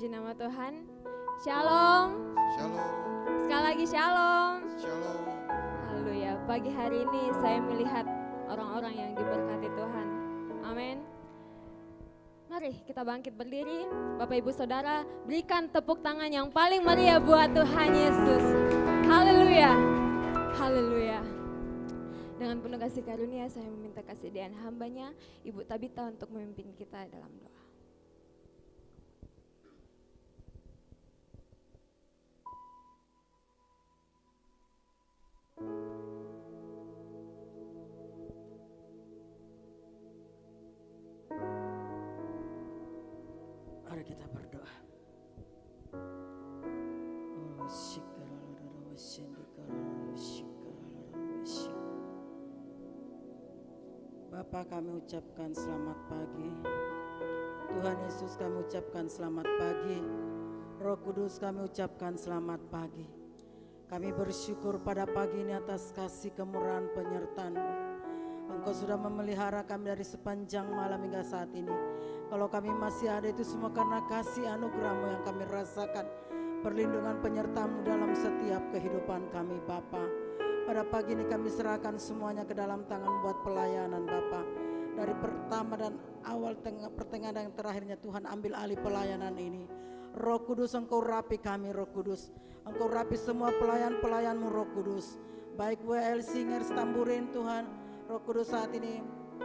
Puji nama Tuhan. Shalom. Shalom. Sekali lagi shalom. Shalom. Haleluya. Pagi hari ini saya melihat orang-orang yang diberkati Tuhan. Amin. Mari kita bangkit berdiri. Bapak Ibu Saudara, berikan tepuk tangan yang paling meriah buat Tuhan Yesus. Haleluya. Haleluya. Dengan penuh kasih karunia saya meminta kesediaan hambanya Ibu Tabita untuk memimpin kita dalam doa. Mari kita berdoa. Bapa, kami ucapkan selamat pagi. Tuhan Yesus, kami ucapkan selamat pagi. Roh Kudus, kami ucapkan selamat pagi. Kami bersyukur pada pagi ini atas kasih kemurahan penyertaan-Mu. Engkau sudah memelihara kami dari sepanjang malam hingga saat ini. Kalau kami masih ada itu semua karena kasih anugerah-Mu yang kami rasakan. Perlindungan penyertaan-Mu dalam setiap kehidupan kami Bapa. Pada pagi ini kami serahkan semuanya ke dalam tangan buat pelayanan Bapa. Dari pertama dan awal, pertengahan dan terakhirnya Tuhan ambil alih pelayanan ini. Roh Kudus, Engkau rapi kami Roh Kudus. Engkau rapi semua pelayan-pelayan-Mu Roh Kudus. Baik WL Singers, tamburin Tuhan. Roh Kudus saat ini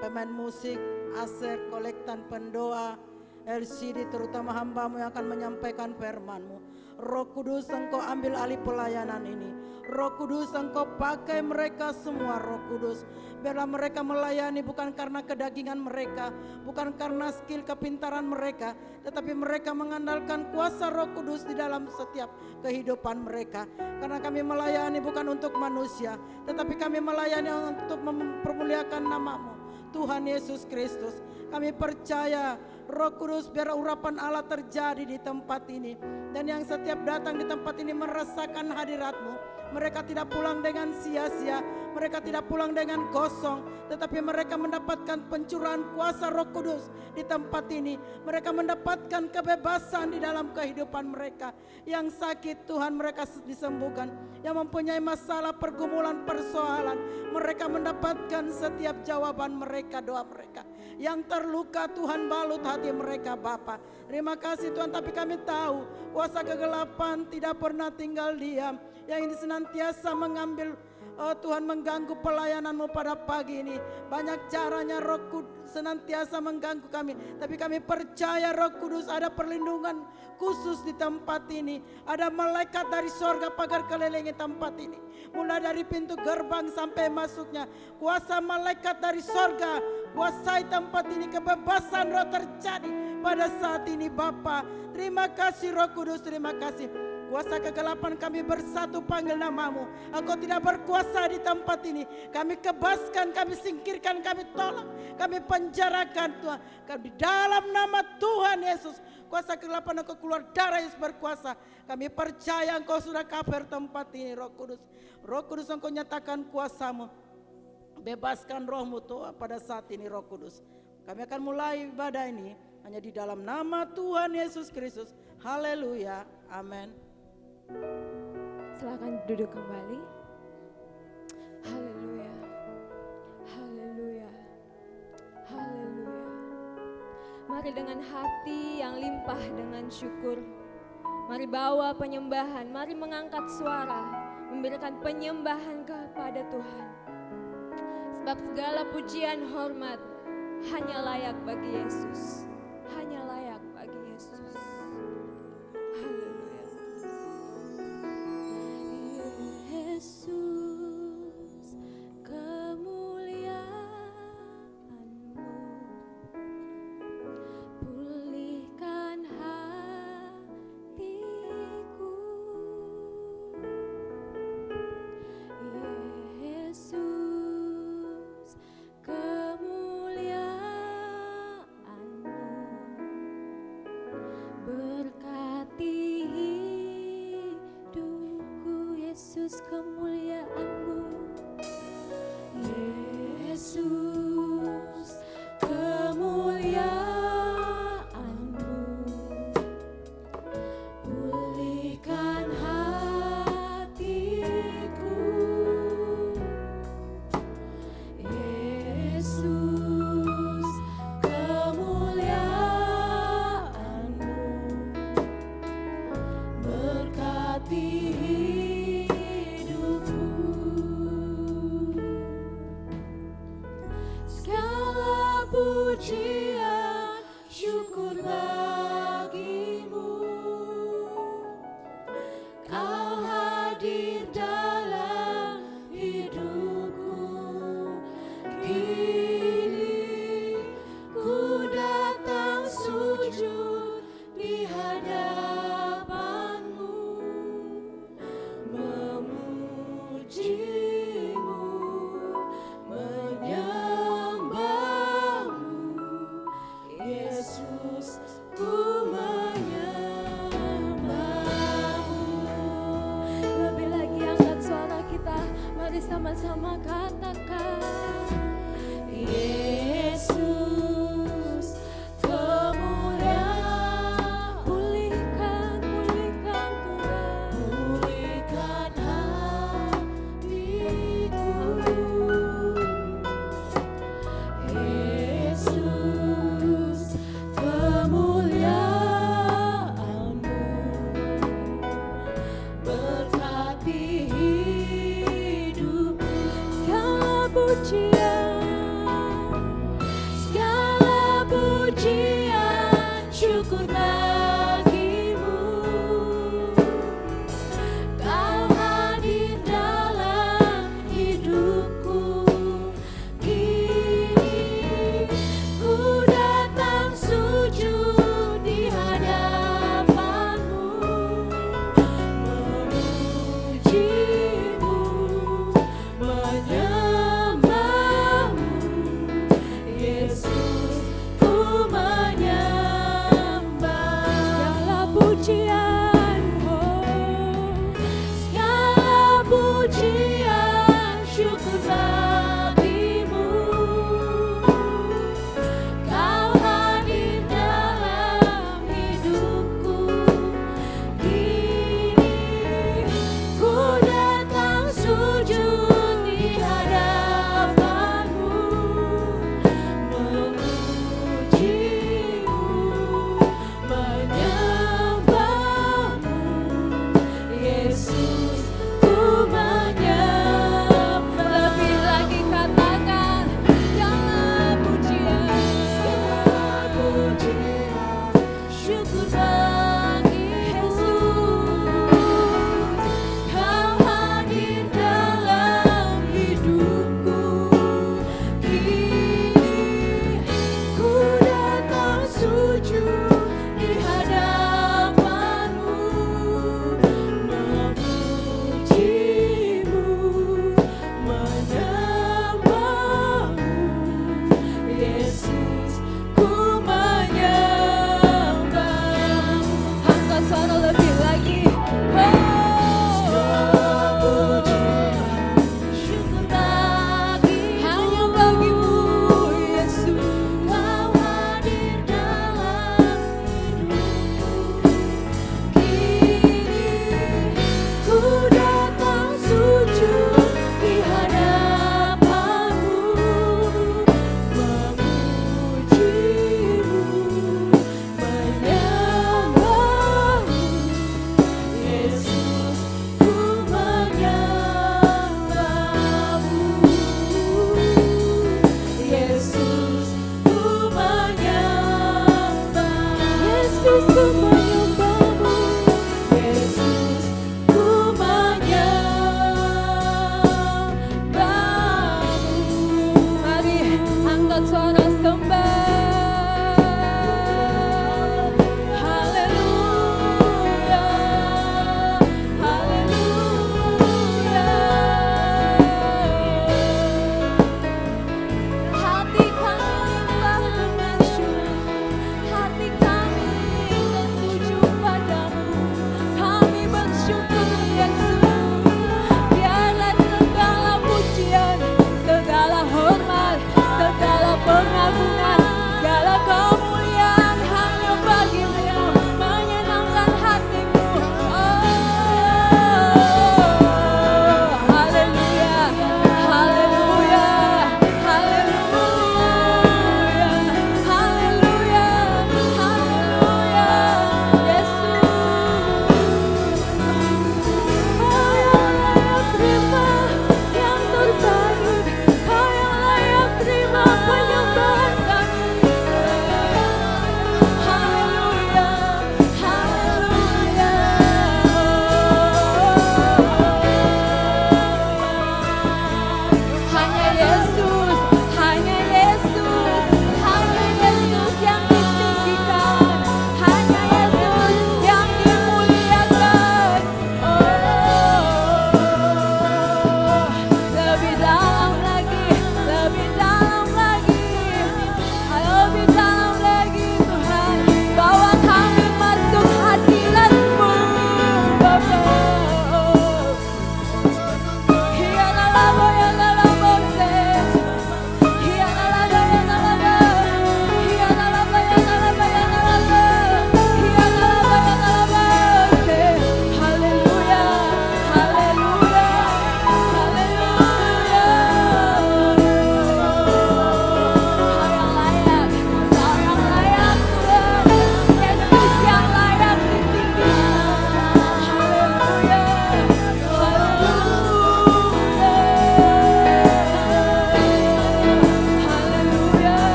pemain musik, aser, kolektan, pendoa, LCD terutama hamba-Mu yang akan menyampaikan firman-Mu. Roh Kudus, Engkau ambil alih pelayanan ini. Roh Kudus, Engkau pakai mereka semua Roh Kudus. Biarlah mereka melayani bukan karena kedagingan mereka, bukan karena skill kepintaran mereka, tetapi mereka mengandalkan kuasa Roh Kudus di dalam setiap kehidupan mereka. Karena kami melayani bukan untuk manusia, tetapi kami melayani untuk mempermuliakan nama-Mu Tuhan Yesus Kristus. Kami percaya Roh Kudus, biar urapan Allah terjadi di tempat ini. Dan yang setiap datang di tempat ini merasakan hadirat-Mu. Mereka tidak pulang dengan sia-sia, mereka tidak pulang dengan kosong, tetapi mereka mendapatkan pencurahan kuasa Roh Kudus di tempat ini. Mereka mendapatkan kebebasan di dalam kehidupan mereka. Yang sakit Tuhan mereka disembuhkan, yang mempunyai masalah, pergumulan, persoalan, mereka mendapatkan setiap jawaban mereka, doa mereka. Yang terluka Tuhan balut hati mereka Bapa. Terima kasih Tuhan, tapi kami tahu kuasa kegelapan tidak pernah tinggal diam. Yang ini senantiasa mengambil, Tuhan, mengganggu pelayanan-Mu pada pagi ini. Banyak caranya Roh Kudus senantiasa mengganggu kami, tapi kami percaya Roh Kudus ada perlindungan khusus di tempat ini. Ada malaikat dari sorga pagar kelilingi tempat ini. Mulai dari pintu gerbang sampai masuknya, kuasa malaikat dari sorga kuasai tempat ini. Kebebasan roh terjadi pada saat ini Bapa. Terima kasih Roh Kudus, terima kasih. Kuasa kegelapan kami bersatu panggil nama-Mu. Engkau tidak berkuasa di tempat ini. Kami kebaskan, kami singkirkan, kami tolak, kami penjarakan Tuhan. Kami dalam nama Tuhan Yesus. Kuasa kegelapan Engkau keluar, darah Yesus berkuasa. Kami percaya Engkau sudah cover tempat ini Roh Kudus. Roh Kudus, Engkau nyatakan kuasa-Mu. Bebaskan roh-Mu Tuhan pada saat ini Roh Kudus. Kami akan mulai ibadah ini hanya di dalam nama Tuhan Yesus Kristus. Haleluya. Amin. Silakan duduk kembali. Haleluya. Haleluya. Haleluya. Mari dengan hati yang limpah dengan syukur, mari bawa penyembahan, mari mengangkat suara, memberikan penyembahan kepada Tuhan. Sebab segala pujian hormat hanya layak bagi Yesus. Hanya layak bagi Yesus. Haleluya. Yesus, kemuliaan-Mu pulihkan hatiku. Yesus, kemuliaan-Mu pujian, syukur bagimu. Kau hadir dalam hidupku. Kini ku datang sujud di hadapanmu, memujimu, menyembahmu. Yesus, ku menyembahmu. Lebih lagi angkat suara kita, mari sama-sama katakan, Yesus, kemuliaan, pulihkan, pulihkan Tuhan. pulihkan hatiku. Yesus, kemuliaan-Mu berkati hidupku. Segala pujian, Segala pujian, syukur bagimu. Kau hadir dalam hidupku. Kini ku datang sujud di hadapanmu, memujimu, menyembahmu. Yesus, ku menyembah. segala pujian, Segala pujian, syukur bagimu. Kau hadir dalam hidupku. Kini ku datang sujud di hadapanmu, memujimu, menyembahmu. Yesus, ku menyembah. lebih lagi katakan, segala pujian, Segala pujian, syukur bagi Yesus. Kau hadir dalam hidupku. Kini ku datang sujud di hadapanmu, memujimu, menyembahmu. Yesus, ku menyembah. angkat suara lebih lagi. Segala pujian, syukur bagi Hanya bagimu, Yesus. Kau hadir dalam hidupku. Kini ku datang sujud di hadapanmu, memujimu, menyembahmu. Yesus, ku menyembahmu. Yesus, ku menyembah. Yesus, ku menyembahmu. Yesus, ku menyembahmu. Mari angkat suara sembah. Haleluya, haleluya. Hati kami limpah dengan syukur, hati kami tertuju padamu. Kami bersyukur Yesus. Biarlah segala pujian, segala hormat, segala pengabdian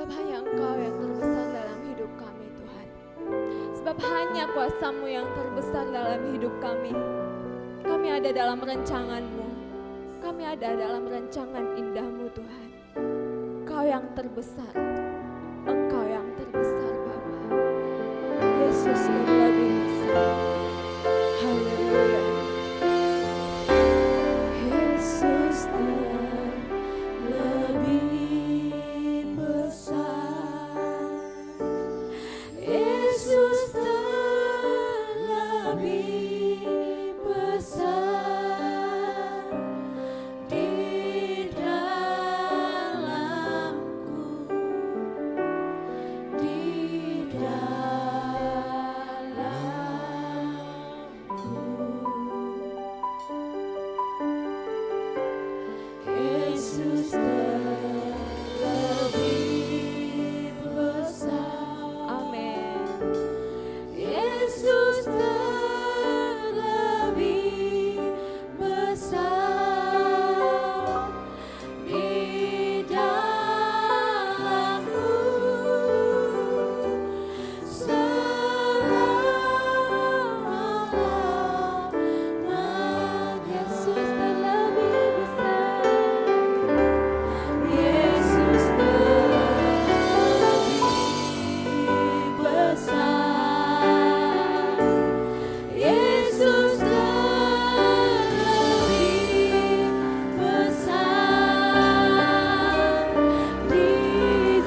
Sebab hanya Engkau yang terbesar dalam hidup kami Tuhan. Sebab hanya kuasa-Mu yang terbesar dalam hidup kami. Kami ada dalam rancangan-Mu. Kami ada dalam rancangan indah-Mu Tuhan. Engkau yang terbesar. Engkau yang terbesar Bapa. Yesus yang lebih besar. Haleluya. Yesus terlebih besar, Yesus terlebih besar di dalamku, di dalamku. Yesus terlebih besar. Amin. Yesus terlebih besar di dalamku selama-lamanya. Yesus terlebih besar. Yesus terlebih besar, Yesus terlebih besar di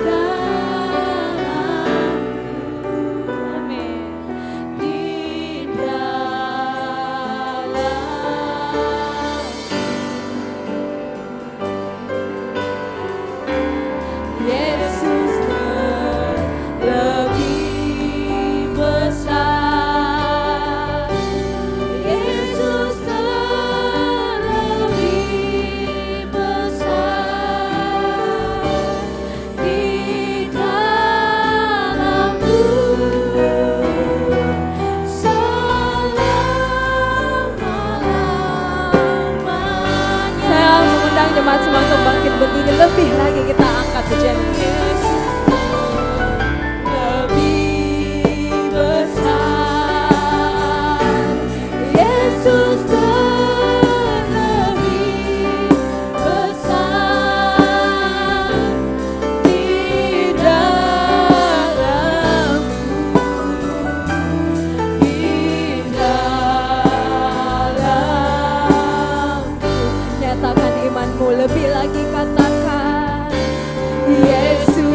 dalamku, Amin. di dalamku. Yesus terlebih besar, Yesus terlebih besar di dalamku selama-lamanya. Saya mengundang jemaat semua untuk bangkit berdiri, lebih lagi kita angkat pujian ini. Lebih besar, Yesus terlebih besar di dalamku, di dalamku. Nyatakan imanmu, lebih lagi katakan Yesus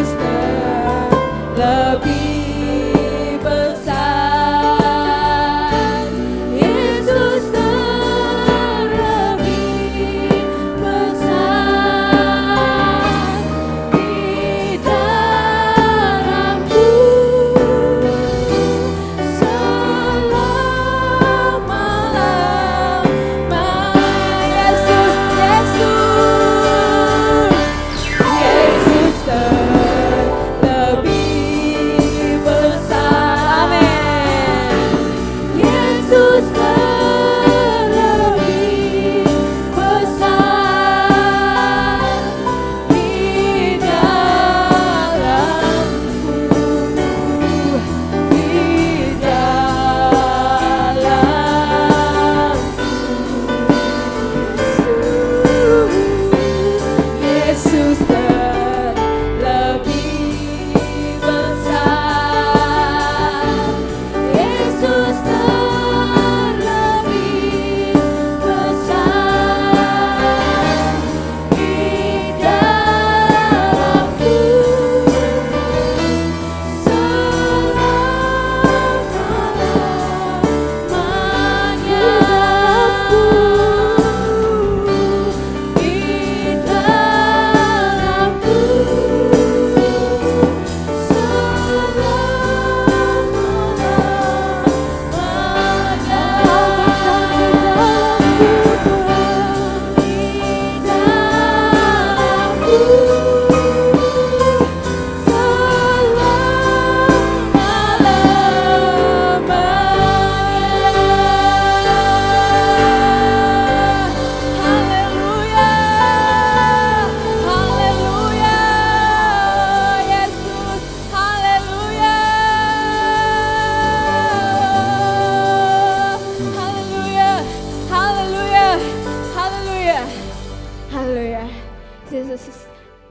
kasih Yesus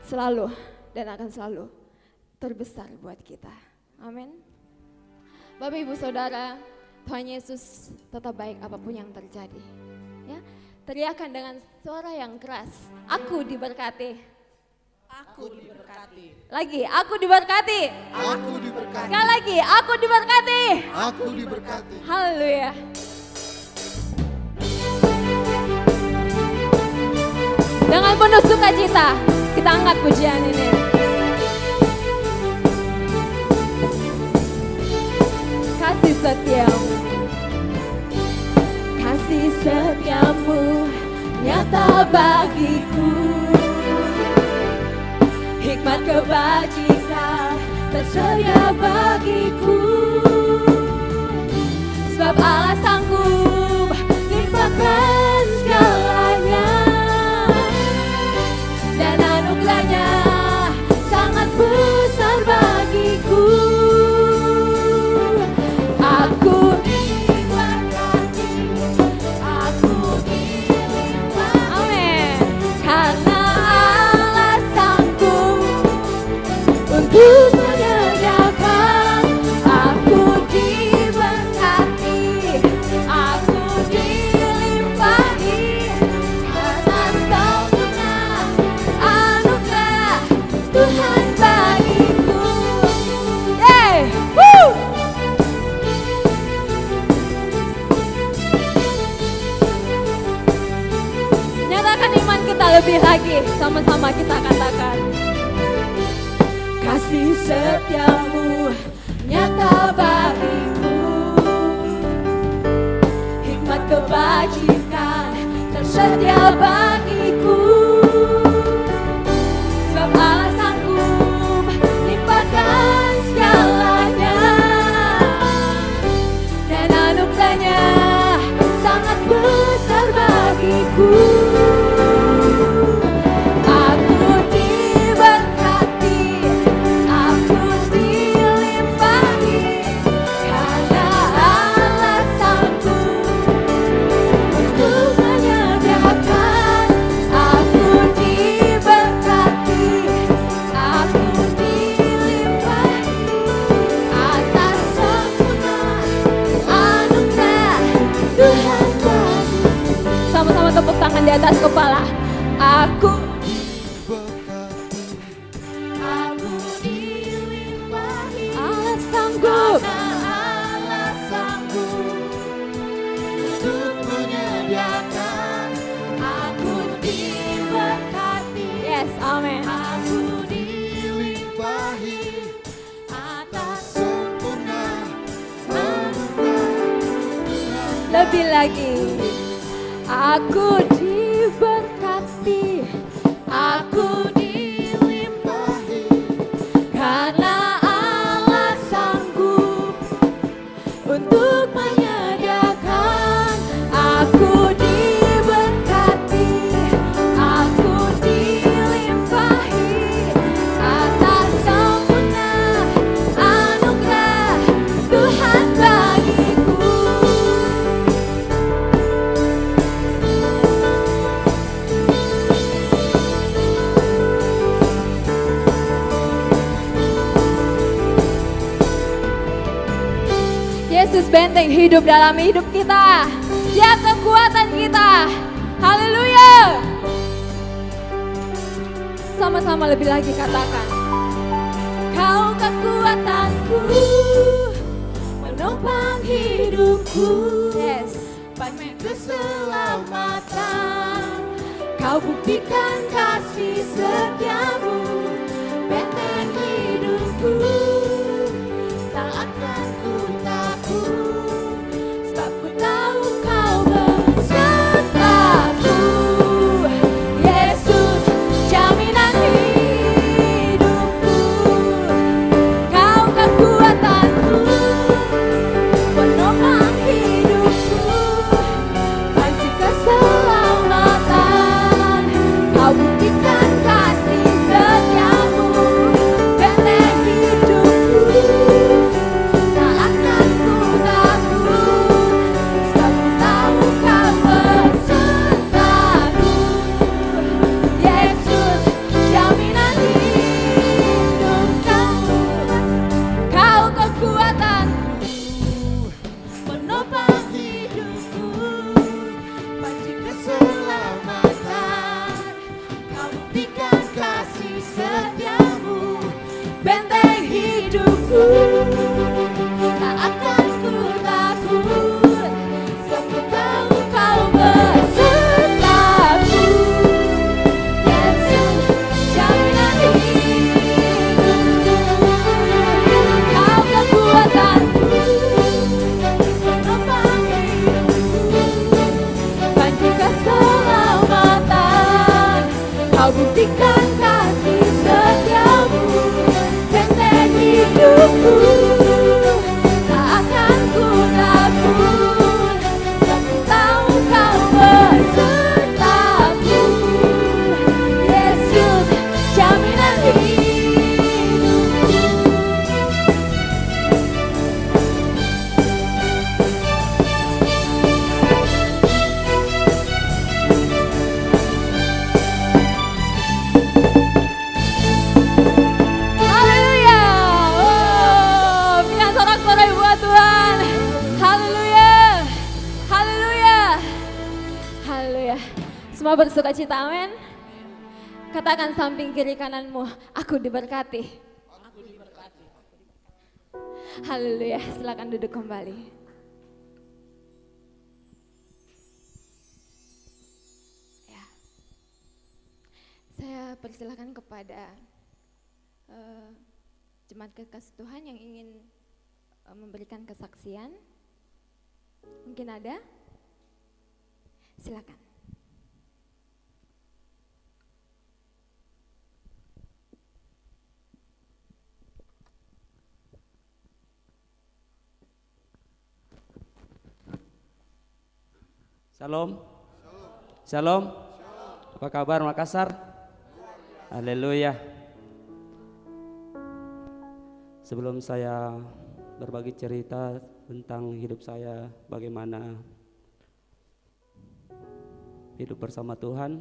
selalu dan akan selalu terbesar buat kita. Amin. Bapak Ibu Saudara, Tuhan Yesus tetap baik apapun yang terjadi. Ya, teriakan dengan suara yang keras, aku diberkati. Aku diberkati. Lagi, aku diberkati. Aku diberkati. Sekali lagi, aku diberkati. Aku diberkati. Haleluya. Dengan penuh sukacita, kita angkat pujian ini. Kasih setiamu, kasih setiamu nyata bagiku. Hikmat kebajikan tersedia bagiku. Sebab Allah sanggup limpahkan segalanya, dan anugerahnya sangat besar bagiku. Aku diberkati, aku dilimpahkan. Amin. Karena Allah sanggup untuk menyediakan. Aku diberkati, aku dilimpahi atas sempurna anugerah Tuhan bagiku. Yeay, woo! Nyatakan iman kita lebih lagi, sama-sama kita katakan. Kasih setiamu nyata bagiku. Hikmat kebajikan tersedia bagiku. Sebab Allah sanggup limpahkan segalanya, dan anugerahnya sangat besar bagiku. Aku diberkati, aku dilimpahi, karena Allah sanggup untuk menyediakan. Aku diberkati, aku dilimpahi atas sempurna anugerah Tuhan bagiku. Sama-sama tepuk tangan di atas kepala. Aku Diberkati. Aku dilimpahi. Allah sanggup. Allah sanggup untuk menyediakan. Aku diberkati. Yes, amin. Aku Dilimpahi atas sempurna anugerah. Lebih lagi. Aku diberkati, aku dilimpahi karena Allah sanggup untuk menyediakan. Aku diberkati, aku dilimpahi atas sempurna anugerah Tuhan bagiku. Yesus benteng hidup dalam hidup kita. Dia kekuatan kita. Haleluya. Sama-sama lebih lagi katakan. Kau kekuatanku, menopang hidupku. Yes. panen keselamatan. Kau buktikan kasih setiamu, benteng hidupku. Tak akan ku takut, sebab ku tahu kau besertaku. Yesus, jaminan hidupku. Kau kekuatanku, penopang hidupku. Panci keselamatan, kau buktikan kasih Haleluya. Semua bersuka cita, amin. Katakan samping kiri kananmu, aku diberkati. Haleluya, silakan duduk kembali. Ya. Saya persilahkan kepada jemaat kekasih Tuhan yang ingin memberikan kesaksian. Mungkin ada? Silakan. Shalom. Shalom. Apa kabar Makassar? Haleluya. Sebelum saya berbagi cerita tentang hidup saya, bagaimana hidup bersama Tuhan,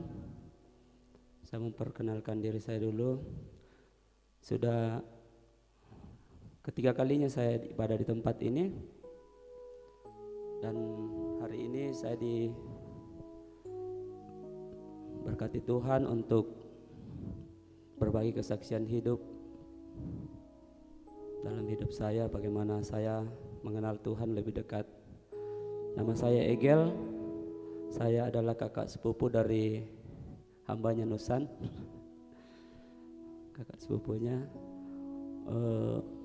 saya memperkenalkan diri saya dulu. Sudah ketiga kalinya saya ibadah di tempat ini, dan hari ini saya diberkati Tuhan untuk berbagi kesaksian hidup dalam hidup saya, bagaimana saya mengenal Tuhan lebih dekat. Nama saya Egel, saya adalah kakak sepupu dari hambanya Nusan, kakak sepupunya.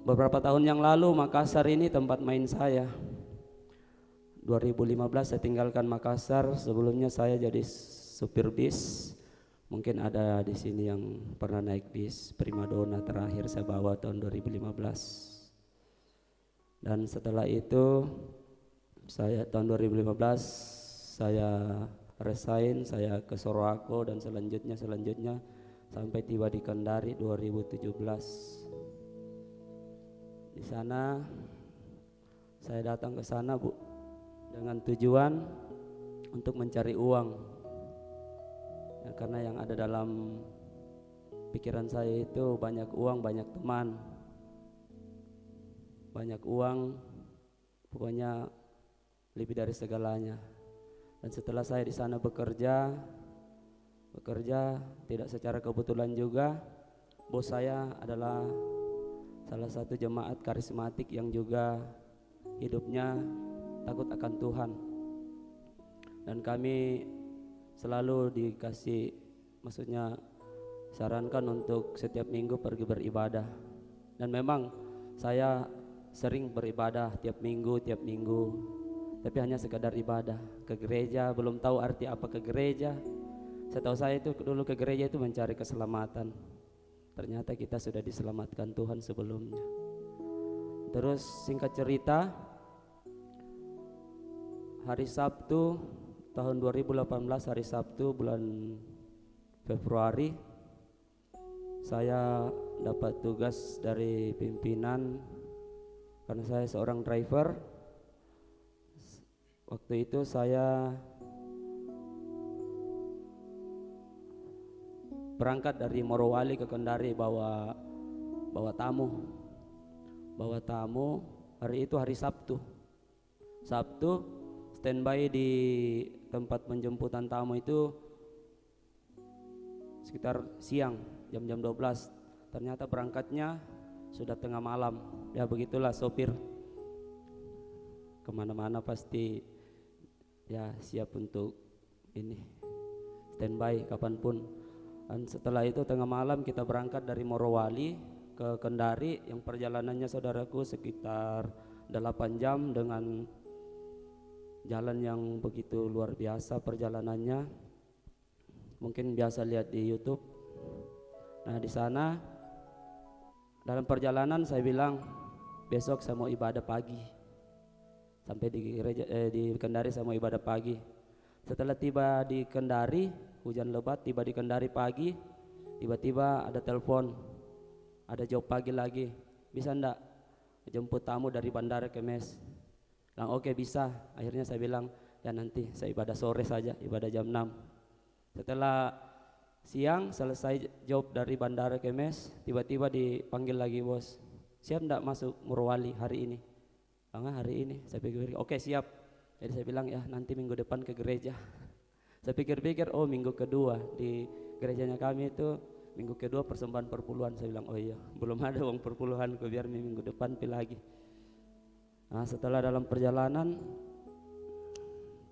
Beberapa tahun yang lalu Makassar ini tempat main saya. 2015 saya tinggalkan Makassar. Sebelumnya saya jadi supir bis. Mungkin ada di sini yang pernah naik bis Primadona, terakhir saya bawa tahun 2015. Dan setelah itu saya tahun 2015 saya resign, saya ke Sorowako, dan selanjutnya sampai tiba di Kendari 2017. Di sana saya datang ke sana, Bu, dengan tujuan untuk mencari uang. Ya, karena yang ada dalam pikiran saya itu banyak uang, banyak teman, banyak uang, pokoknya lebih dari segalanya. Dan setelah saya di sana bekerja tidak secara kebetulan juga, bos saya adalah salah satu jemaat karismatik yang juga hidupnya takut akan Tuhan. Dan kami selalu dikasih, maksudnya sarankan untuk setiap minggu pergi beribadah. Dan memang saya sering beribadah tiap minggu, tapi hanya sekadar ibadah. Ke gereja, belum tahu arti apa ke gereja. Setahu saya itu dulu ke gereja itu mencari keselamatan. Ternyata kita sudah diselamatkan Tuhan sebelumnya. Terus singkat cerita, hari Sabtu tahun 2018, hari Sabtu bulan Februari, saya dapat tugas dari pimpinan karena saya seorang driver. Waktu itu saya berangkat dari Morowali ke Kendari bawa tamu. Hari itu hari Sabtu standby di tempat penjemputan tamu itu sekitar siang, jam 12. Ternyata berangkatnya sudah tengah malam. Ya begitulah sopir, kemana-mana pasti ya siap untuk ini standby kapanpun. Dan setelah itu tengah malam kita berangkat dari Morowali ke Kendari, yang perjalanannya saudaraku sekitar 8 jam dengan jalan yang begitu luar biasa perjalanannya. Mungkin biasa lihat di YouTube. Nah, di sana dalam perjalanan saya bilang, besok saya mau ibadah pagi. Sampai di gereja di Kendari saya mau ibadah pagi. Setelah tiba di Kendari, hujan lebat, tiba di Kendari pagi, tiba-tiba ada telepon, ada job pagi lagi. Bisa enggak jemput tamu dari bandara ke mes? Oke bisa. Akhirnya saya bilang, ya nanti saya ibadah sore saja, ibadah jam 6. Setelah siang selesai job dari bandara ke mes, tiba-tiba dipanggil lagi bos, siap enggak masuk Morowali hari ini? Hari ini. Saya pikir oke siap. Jadi saya bilang ya nanti minggu depan ke gereja. Saya pikir-pikir, oh minggu kedua di gerejanya kami itu minggu kedua persembahan perpuluhan. Saya bilang, oh iya belum ada uang perpuluhan, biar minggu depan pi lagi. Nah setelah dalam perjalanan,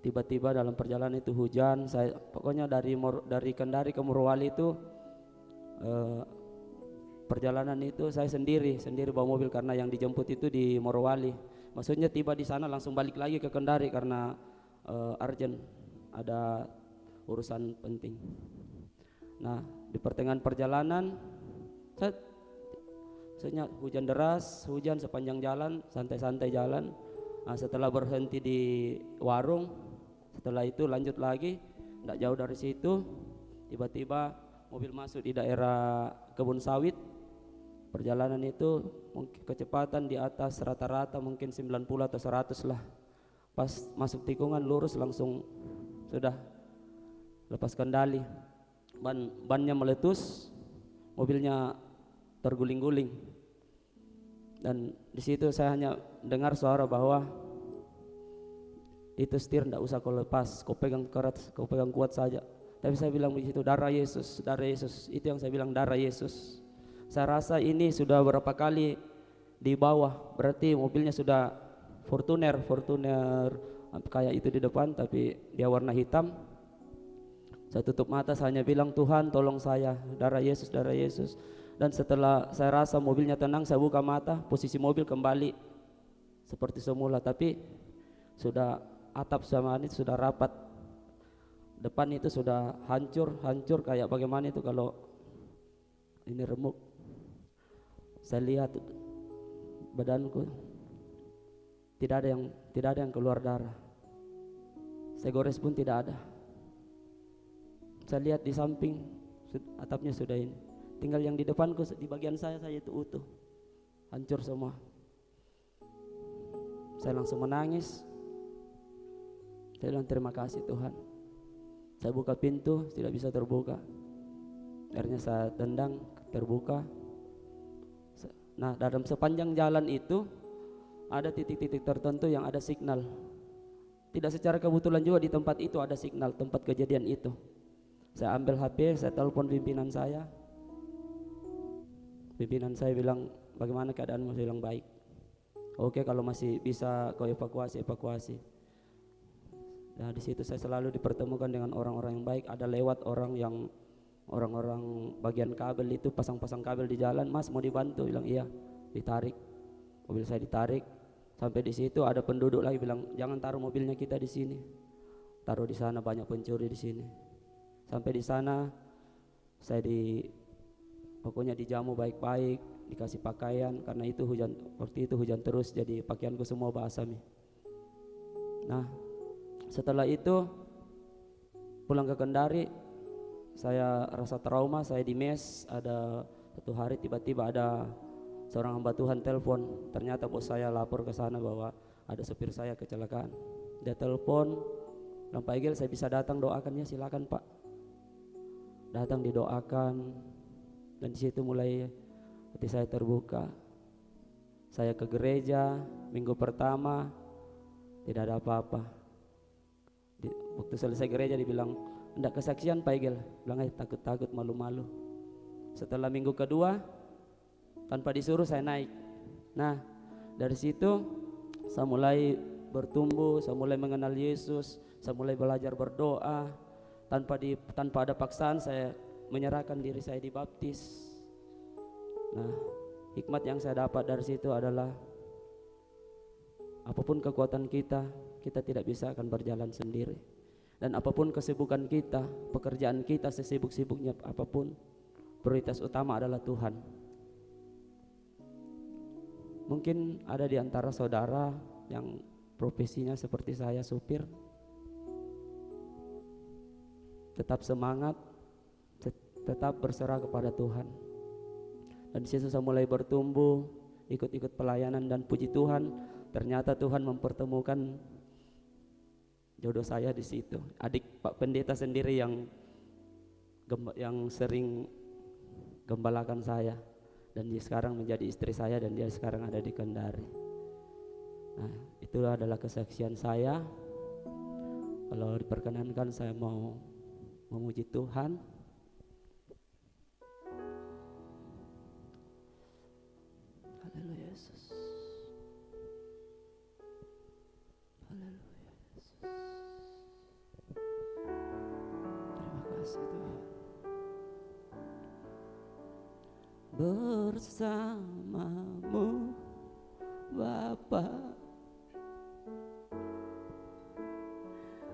tiba-tiba dalam perjalanan itu hujan. Saya pokoknya dari Kendari ke Morowali itu perjalanan itu saya sendiri bawa mobil karena yang dijemput itu di Morowali. Maksudnya tiba di sana langsung balik lagi ke Kendari karena urgent, ada urusan penting. Nah di pertengahan perjalanan saya hujan deras, hujan sepanjang jalan, santai-santai jalan. Nah, setelah berhenti di warung, setelah itu lanjut lagi, tidak jauh dari situ, tiba-tiba mobil masuk di daerah kebun sawit. Perjalanan itu mungkin kecepatan di atas rata-rata mungkin 90 atau 100 lah. Pas masuk tikungan lurus langsung sudah lepas kendali. Bannya meletus, mobilnya terguling-guling. Dan di situ saya hanya dengar suara bahwa itu setir tidak usah kau lepas, kau pegang keras, kau pegang kuat saja. Tapi saya bilang di situ, darah Yesus, darah Yesus. Itu yang saya bilang, darah Yesus. Saya rasa ini sudah berapa kali di bawah, berarti mobilnya sudah Fortuner kayak itu di depan, tapi dia warna hitam. Saya tutup mata, saya hanya bilang, Tuhan tolong saya, darah Yesus, darah Yesus. Dan setelah saya rasa mobilnya tenang, saya buka mata, posisi mobil kembali seperti semula, tapi sudah atap sama ini sudah rapat, depan itu sudah hancur kayak bagaimana itu kalau ini remuk. Saya lihat badanku tidak ada yang keluar darah, saya gores pun tidak ada. Saya lihat di samping atapnya sudah ini, tinggal yang di depanku, di bagian saya itu utuh, hancur semua. Saya langsung menangis. Saya bilang, terima kasih Tuhan. Saya buka pintu, tidak bisa terbuka. Akhirnya saya tendang, terbuka. Nah dalam sepanjang jalan itu ada titik-titik tertentu yang ada signal. Tidak secara kebetulan juga di tempat itu ada signal, tempat kejadian itu. Saya ambil HP, saya telepon pimpinan saya. Pimpinan saya bilang, bagaimana keadaanmu? Saya bilang, baik. Oke, kalau masih bisa kau evakuasi. Nah di situ saya selalu dipertemukan dengan orang-orang yang baik. Ada lewat orang-orang bagian kabel itu, pasang-pasang kabel di jalan. Mas mau dibantu? Bilang iya. Ditarik, mobil saya ditarik. Sampai di situ ada penduduk lagi bilang, jangan taruh mobilnya kita di sini, taruh di sana, banyak pencuri di sini. Sampai di sana saya pokoknya dijamu baik-baik, dikasih pakaian karena itu waktu itu hujan terus, jadi pakaianku semua basah nih. Nah setelah itu pulang ke Kendari, saya rasa trauma. Saya di mes, ada satu hari tiba-tiba ada seorang hamba Tuhan telepon. Ternyata bos saya lapor ke sana bahwa ada sopir saya kecelakaan. Dia telepon, Pak Egil saya bisa datang doakan? Ya silakan Pak. Datang didoakan, dan di situ mulai hati saya terbuka. Saya ke gereja minggu pertama tidak ada apa-apa. Waktu selesai gereja dibilang, enggak kesaksian Pak Egil? Bilang takut-takut, malu-malu. Setelah minggu kedua tanpa disuruh saya naik. Nah dari situ saya mulai bertumbuh, saya mulai mengenal Yesus, saya mulai belajar berdoa. Tanpa ada paksaan saya menyerahkan diri saya dibaptis. Nah hikmat yang saya dapat dari situ adalah apapun kekuatan kita tidak bisa akan berjalan sendiri. Dan apapun kesibukan kita, pekerjaan kita sesibuk-sibuknya apapun, prioritas utama adalah Tuhan. Mungkin ada di antara saudara yang profesinya seperti saya, supir. Tetap semangat, tetap berserah kepada Tuhan. Dan di situ saya mulai bertumbuh, ikut-ikut pelayanan, dan puji Tuhan, ternyata Tuhan mempertemukan jodoh saya di situ. Adik Pak Pendeta sendiri yang sering gembalakan saya, dan dia sekarang menjadi istri saya, dan dia sekarang ada di Kendari. Nah, itu adalah kesaksian saya. Kalau diperkenankan saya mau memuji Tuhan. Haleluya Yesus. Haleluya Yesus. Terima kasih Tuhan. Bersamamu Bapa,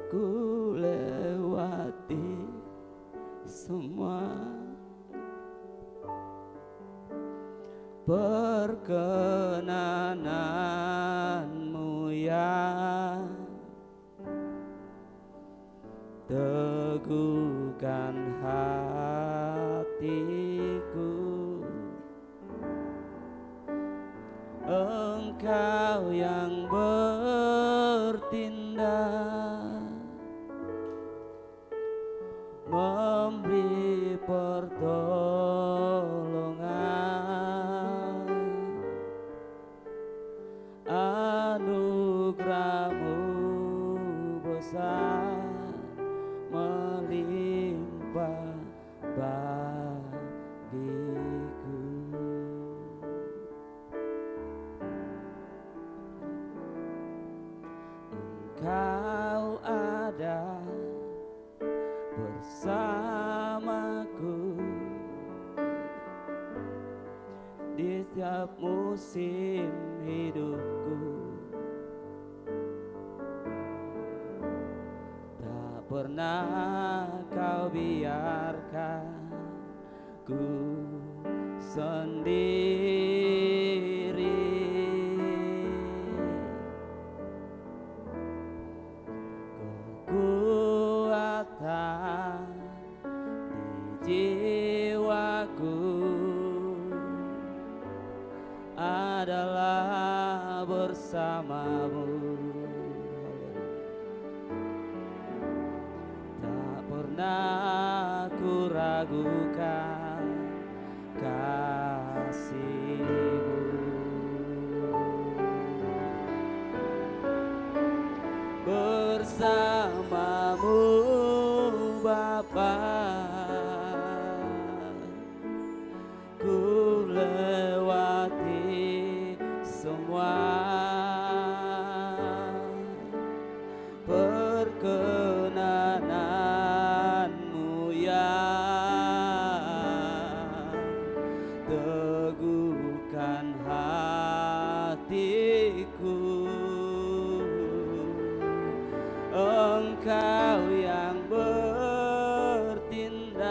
ku lewati semua perkenananmu ya, teguhkan hatiku. Engkau yang bertindak, memberi pertolongan, anugerah-Mu besar melimpah bagiku. Engkau ada bersamaku di setiap musim hidupku. Tak pernah Kau biarkan ku sendiri. Kekuatan di jiwaku adalah bersama-Mu. Tak pernah ku ragukan kasih-Mu. Bersama-Mu Bapa, ku lewati semua perkenanan-Mu ya, teguhkan hatiku. Engkau yang bertindak,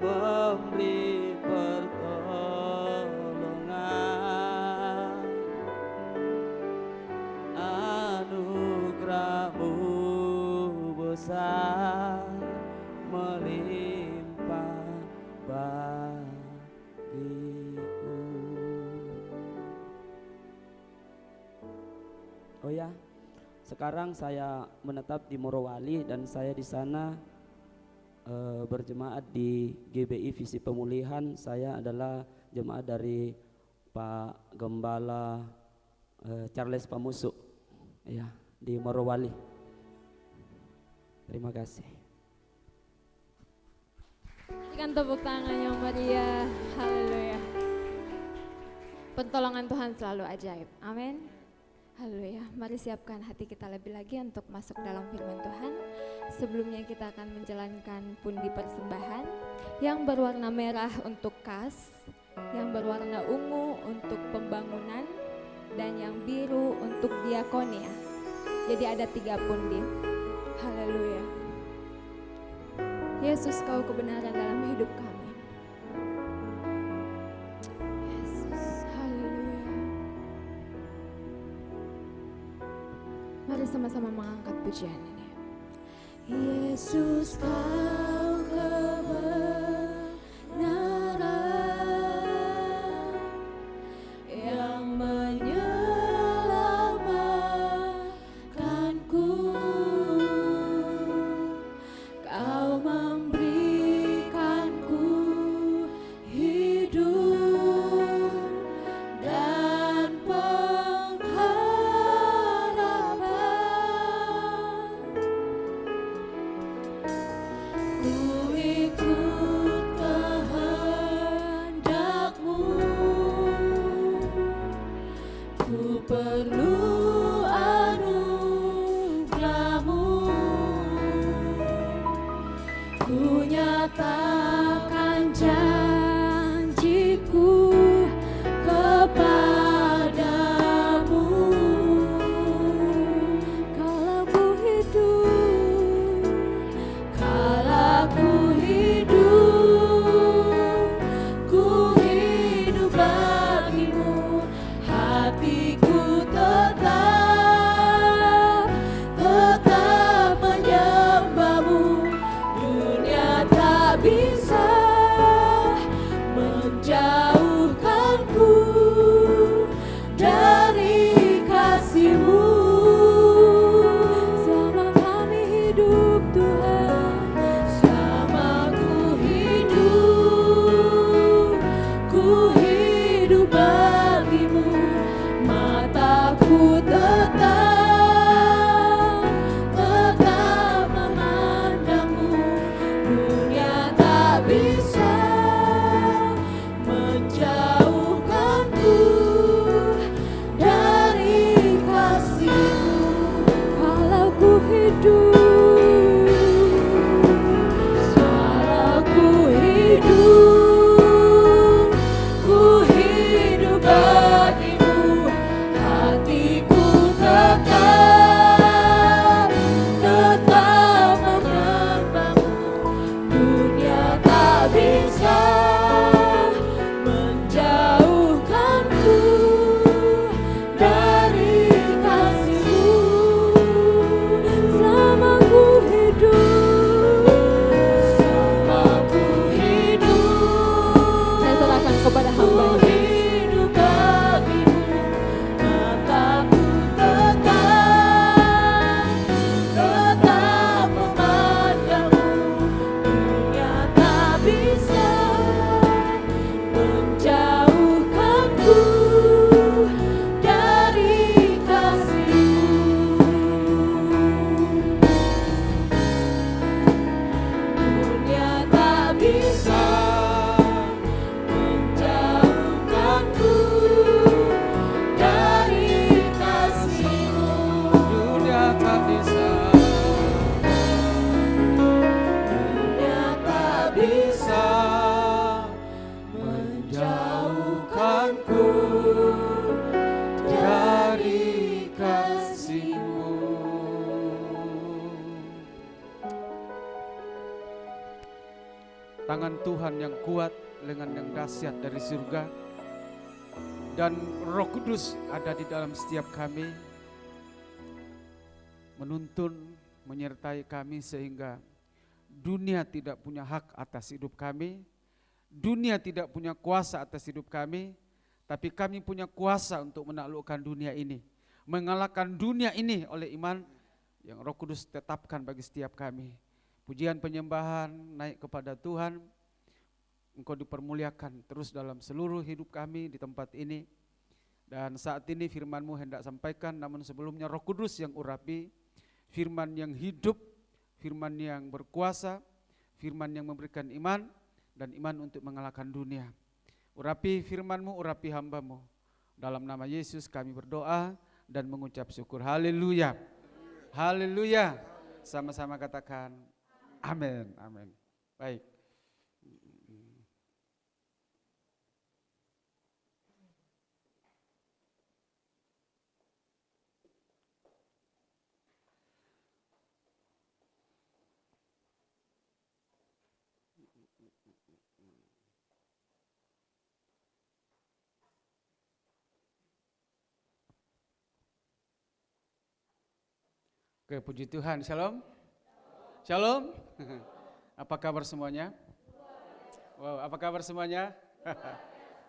memberi pertolongan, anugerah-Mu besar melimpah bagiku. Oh ya, sekarang saya menetap di Morowali dan saya di sana berjemaat di GBI Visi Pemulihan. Saya adalah jemaat dari Pak Gembala Charles Pamusu, ya, di Morowali. Terima kasih. Berikan tepuk tangan yang meriah. Haleluya. Pertolongan Tuhan selalu ajaib. Amin. Haleluya. Mari siapkan hati kita lebih lagi untuk masuk dalam firman Tuhan. Sebelumnya kita akan menjalankan pundi persembahan yang berwarna merah untuk kas, yang berwarna ungu untuk pembangunan, dan yang biru untuk diakonia. Jadi ada 3 pundi. Haleluya. Yesus, Kau kebenaran dalam hidup kami. Mari sama-sama mengangkat pujian ini. Yesus, Kau kebenaran yang menyelamatkanku. Kau memberikanku hidup dan pengharapan. nyatakan janjiku kepadamu. Kalau ku hidup bagimu, hatiku tetap menyembahmu. Dunia tak bisa menjauhkanku dari kasih-Mu. Selama kami hidup Tuhan, selama ku hidup bagimu, mataku tetap memandangmu. Dunia tak bisa menjauhkanku dari kasih-Mu. Kalau ku hidup bagimu, hatiku tetap menyembahmu. Dunia tak bisa menjauhkanku dari kasih-Mu. Selama ku hidup, Saya serahkan kepada hamba ini. hidup bagimu, mataku tetap memandangmu. Dunia tak bisa menjauhkanku dari kasih-Mu. Dunia tak bisa menjauhkanku dari kasih-Mu. Dunia tak bisa, Dunia tak bisa menjauhkanku dari kasih-Mu. Tangan Tuhan yang kuat, lengan yang dahsyat dari surga, dan Roh Kudus ada di dalam setiap kami, menuntun, menyertai kami sehingga dunia tidak punya hak atas hidup kami, dunia tidak punya kuasa atas hidup kami, tapi kami punya kuasa untuk menaklukkan dunia ini, mengalahkan dunia ini oleh iman yang Roh Kudus tetapkan bagi setiap kami. Pujian penyembahan naik kepada Tuhan. Engkau dipermuliakan terus dalam seluruh hidup kami di tempat ini. Dan saat ini firman-Mu hendak sampaikan, namun sebelumnya Roh Kudus yang urapi, firman yang hidup, firman yang berkuasa, firman yang memberikan iman, dan iman untuk mengalahkan dunia. Urapi firman-Mu, urapi hamba-Mu. Dalam nama Yesus kami berdoa dan mengucap syukur. Haleluya. Haleluya. Sama-sama katakan amin. Amin. Baik. Oke, puji Tuhan. Shalom. Shalom. Apa kabar semuanya? Wow, apa kabar semuanya?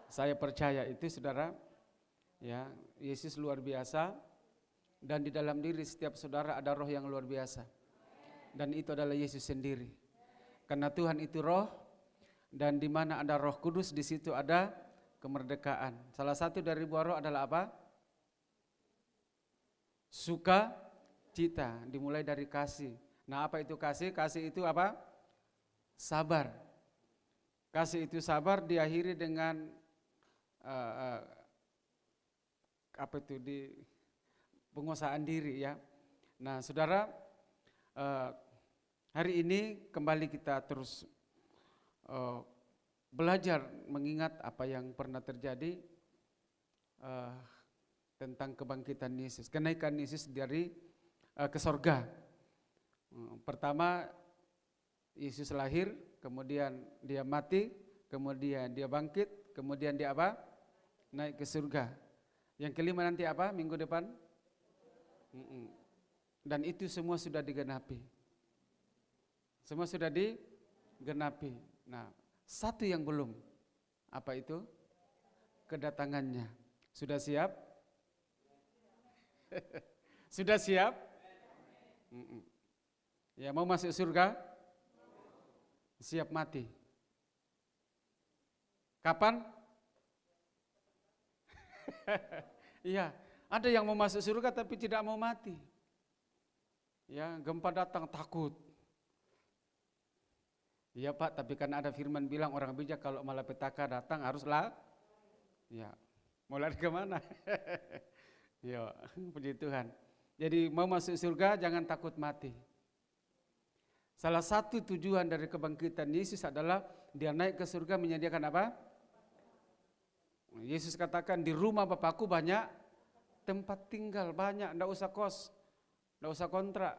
Saya percaya itu saudara. Ya, Yesus luar biasa dan di dalam diri setiap saudara ada roh yang luar biasa. Dan itu adalah Yesus sendiri. Karena Tuhan itu roh dan di mana ada Roh Kudus di situ ada kemerdekaan. Salah satu dari buah roh adalah apa? Sukacita, dimulai dari kasih. Nah, apa itu kasih? Kasih itu apa? Sabar. Kasih itu sabar diakhiri dengan apa itu di penguasaan diri ya. Nah, saudara, hari ini kembali kita terus belajar mengingat apa yang pernah terjadi tentang kebangkitan Yesus, kenaikan Yesus dari ke sorga. Pertama Yesus lahir, kemudian dia mati, kemudian dia bangkit, kemudian dia apa? Naik ke surga. Yang kelima nanti apa? Minggu depan? Dan itu semua sudah digenapi. Semua sudah digenapi. Nah, satu yang belum. Apa itu? Kedatangannya. Sudah siap? Sudah siap? Ya, mau masuk surga? Siap mati. Kapan? Iya, ada yang mau masuk surga tapi tidak mau mati. Ya, gempa datang takut. Iya Pak, tapi kan ada firman bilang orang bijak kalau malapetaka datang haruslah. Ya, mau lari kemana? Ya, puji Tuhan. Jadi mau masuk surga jangan takut mati. Salah satu tujuan dari kebangkitan Yesus adalah dia naik ke surga menyediakan apa? Yesus katakan di rumah Bapakku banyak tempat tinggal, banyak, enggak usah kos, enggak usah kontrak.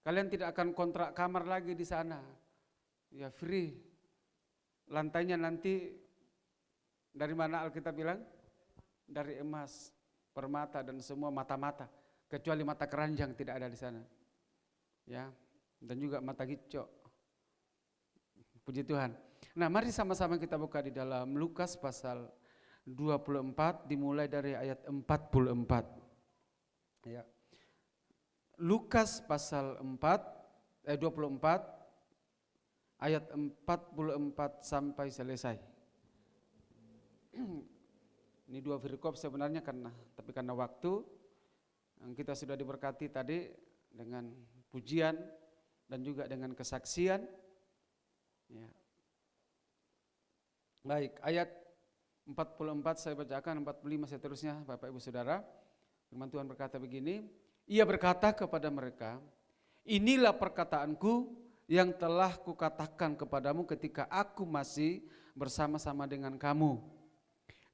Kalian tidak akan kontrak kamar lagi di sana. Ya free. Lantainya nanti dari mana Alkitab bilang? Dari emas, permata dan semua mata-mata, kecuali mata keranjang tidak ada di sana. Ya. Dan juga mata gicok. Puji Tuhan. Nah, mari sama-sama kita buka di dalam Lukas pasal 24 dimulai dari ayat 44. Ya. Lukas pasal 24 ayat 44 sampai selesai. Ini dua firqob sebenarnya karena waktu kita sudah diberkati tadi dengan pujian dan juga dengan kesaksian. Ya. Baik, ayat 44 saya bacakan, 45 seterusnya Bapak Ibu Saudara. Firman Tuhan berkata begini, ia berkata kepada mereka, inilah perkataanku yang telah kukatakan kepadamu ketika aku masih bersama-sama dengan kamu,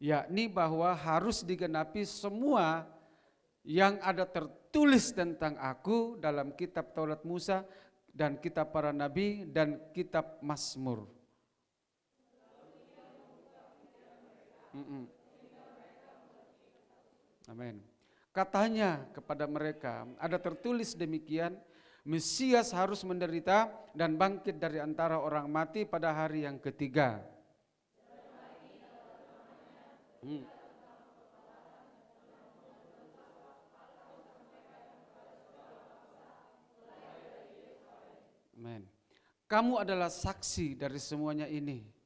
yakni bahwa harus digenapi semua yang ada tertulis tentang aku dalam kitab Taurat Musa dan kitab para nabi dan kitab Mazmur. Amin. Katanya kepada mereka, ada tertulis demikian, Mesias harus menderita dan bangkit dari antara orang mati pada hari yang ketiga. Amin. Kamu adalah saksi dari semuanya ini.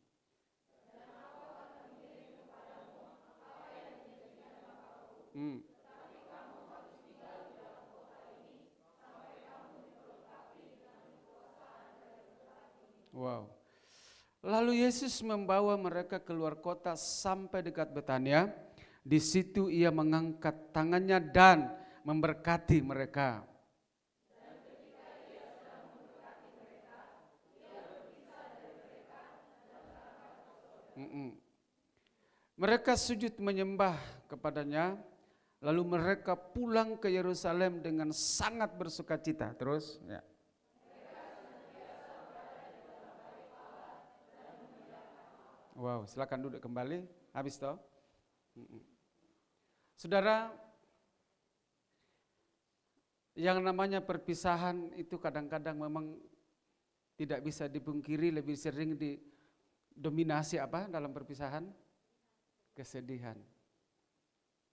Wow. Lalu Yesus membawa mereka keluar kota sampai dekat Betania. Di situ ia mengangkat tangannya dan memberkati mereka. Mereka sujud menyembah kepadanya, lalu mereka pulang ke Yerusalem dengan sangat bersukacita. Terus, ya. Wow, silakan duduk kembali. Habis toh? Saudara, yang namanya perpisahan itu kadang-kadang memang tidak bisa dipungkiri, lebih sering didominasi apa dalam perpisahan? Kesedihan.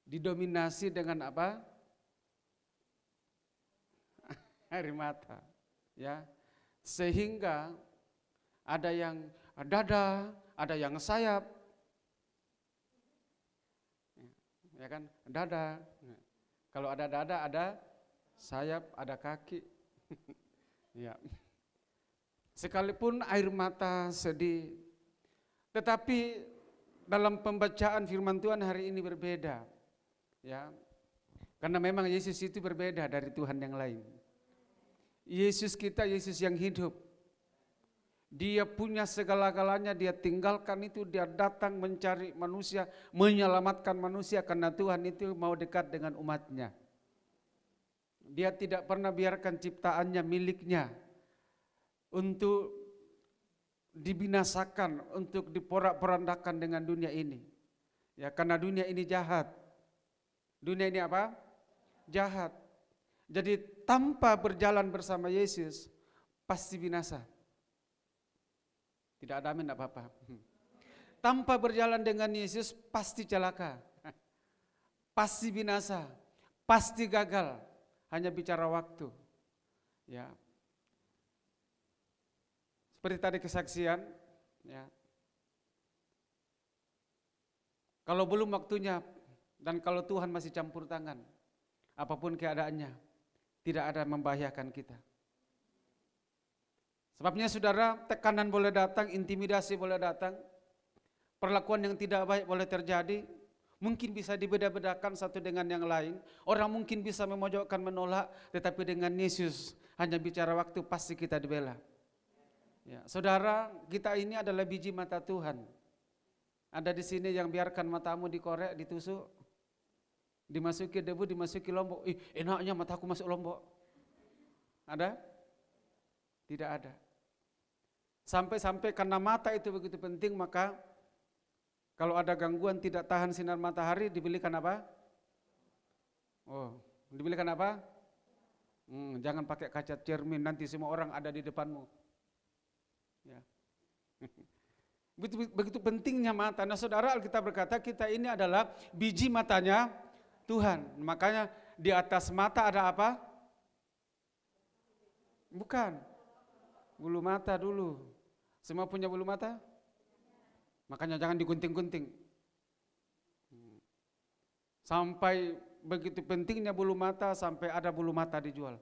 Didominasi dengan apa? Air mata, ya. Sehingga ada yang dada, ada yang sayap, ya kan? Dada. Kalau ada dada, ada sayap, ada kaki. Ya. Sekalipun air mata sedih, tetapi dalam pembacaan firman Tuhan hari ini berbeda, ya, karena memang Yesus itu berbeda dari Tuhan yang lain. Yesus kita, Yesus yang hidup. Dia punya segala-galanya, dia tinggalkan itu, dia datang mencari manusia, menyelamatkan manusia karena Tuhan itu mau dekat dengan umatnya. Dia tidak pernah biarkan ciptaannya miliknya untuk dibinasakan, untuk diporak-porandakan dengan dunia ini. Ya, karena dunia ini jahat. Dunia ini apa? Jahat. Jadi tanpa berjalan bersama Yesus pasti binasa. Tidak ada amin, tidak apa-apa. Tanpa berjalan dengan Yesus pasti celaka, pasti binasa, pasti gagal. Hanya bicara waktu. Ya. Seperti tadi kesaksian, ya. Kalau belum waktunya dan kalau Tuhan masih campur tangan, apapun keadaannya, tidak ada membahayakan kita. Sebabnya saudara, tekanan boleh datang, intimidasi boleh datang, perlakuan yang tidak baik boleh terjadi, mungkin bisa dibeda-bedakan satu dengan yang lain, orang mungkin bisa memojokkan, menolak, tetapi dengan Yesus hanya bicara waktu pasti kita dibela. Ya, saudara, kita ini adalah biji mata Tuhan. Ada di sini yang biarkan matamu dikorek, ditusuk, dimasuki debu, dimasuki lombok. Enaknya mataku masuk lombok. Ada? Tidak ada. Sampai-sampai karena mata itu begitu penting, maka kalau ada gangguan tidak tahan sinar matahari, dibelikan apa? Oh, dibelikan apa? Jangan pakai kaca cermin, nanti semua orang ada di depanmu. Ya. Begitu pentingnya mata. Nah saudara, Alkitab berkata kita ini adalah biji matanya Tuhan. Makanya di atas mata ada apa? Bukan. Bulu mata dulu. Semua punya bulu mata? Makanya jangan digunting-gunting. Sampai begitu pentingnya bulu mata, sampai ada bulu mata dijual.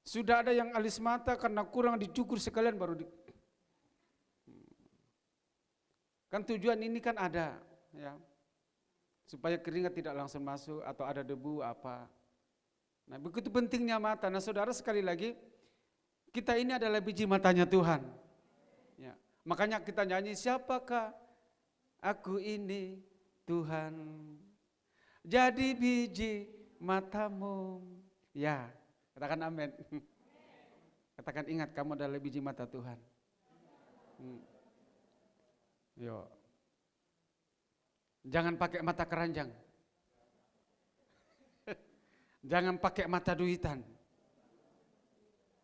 Sudah ada yang alis mata karena kurang dicukur sekalian baru Kan tujuan ini kan ada, ya, supaya keringat tidak langsung masuk atau ada debu apa. Nah begitu pentingnya mata. Nah saudara, sekali lagi kita ini adalah biji matanya Tuhan. Ya, makanya kita nyanyi, siapakah aku ini Tuhan, jadi biji matamu. Ya, katakan amin. Katakan, ingat kamu adalah biji mata Tuhan. Yo. Jangan pakai mata keranjang. Jangan pakai mata duitan.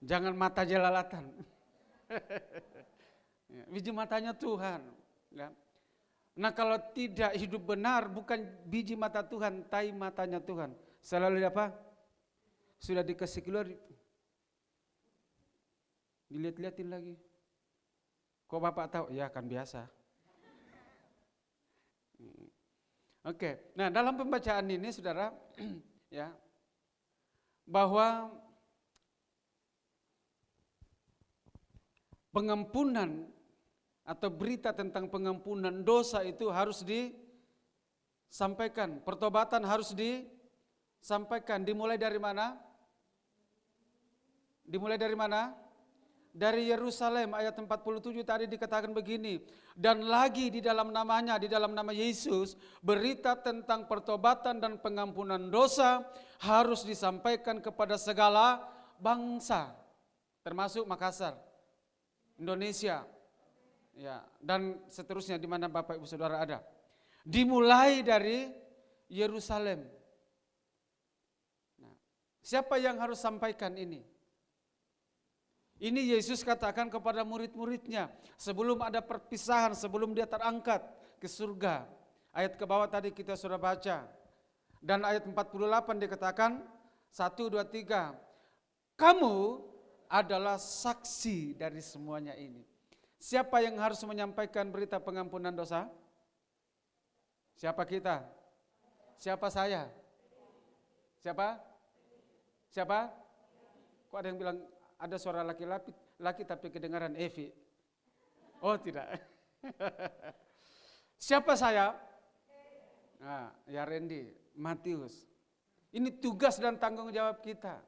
Jangan mata jelalatan. Biji matanya Tuhan. Ya. Nah kalau tidak hidup benar, bukan biji mata Tuhan, tai matanya Tuhan. Selalu apa? Sudah dikasih keluar, dilihat-lihatin lagi. Kok Bapak tahu? Ya kan biasa. Oke. Nah dalam pembacaan ini saudara, ya, bahwa pengampunan atau berita tentang pengampunan dosa itu harus disampaikan. Pertobatan harus disampaikan. Dimulai dari mana? Dimulai dari mana? Dari Yerusalem. Ayat 47 tadi dikatakan begini, dan lagi di dalam namanya, di dalam nama Yesus, berita tentang pertobatan dan pengampunan dosa harus disampaikan kepada segala bangsa, termasuk Makassar, Indonesia, ya, dan seterusnya di mana Bapak Ibu Saudara ada. Dimulai dari Yerusalem. Nah, siapa yang harus sampaikan ini? Ini Yesus katakan kepada murid-muridnya sebelum ada perpisahan, sebelum dia terangkat ke surga. Ayat ke bawah tadi kita sudah baca. Dan ayat 48 dikatakan 1, 2, 3. Kamu adalah saksi dari semuanya ini. Siapa yang harus menyampaikan berita pengampunan dosa? Siapa kita? Siapa saya? Siapa? Siapa? Kok ada yang bilang ada suara laki-laki tapi kedengaran Evi? Oh tidak. Siapa saya? Nah, ya Randy, Matius. Ini tugas dan tanggung jawab kita.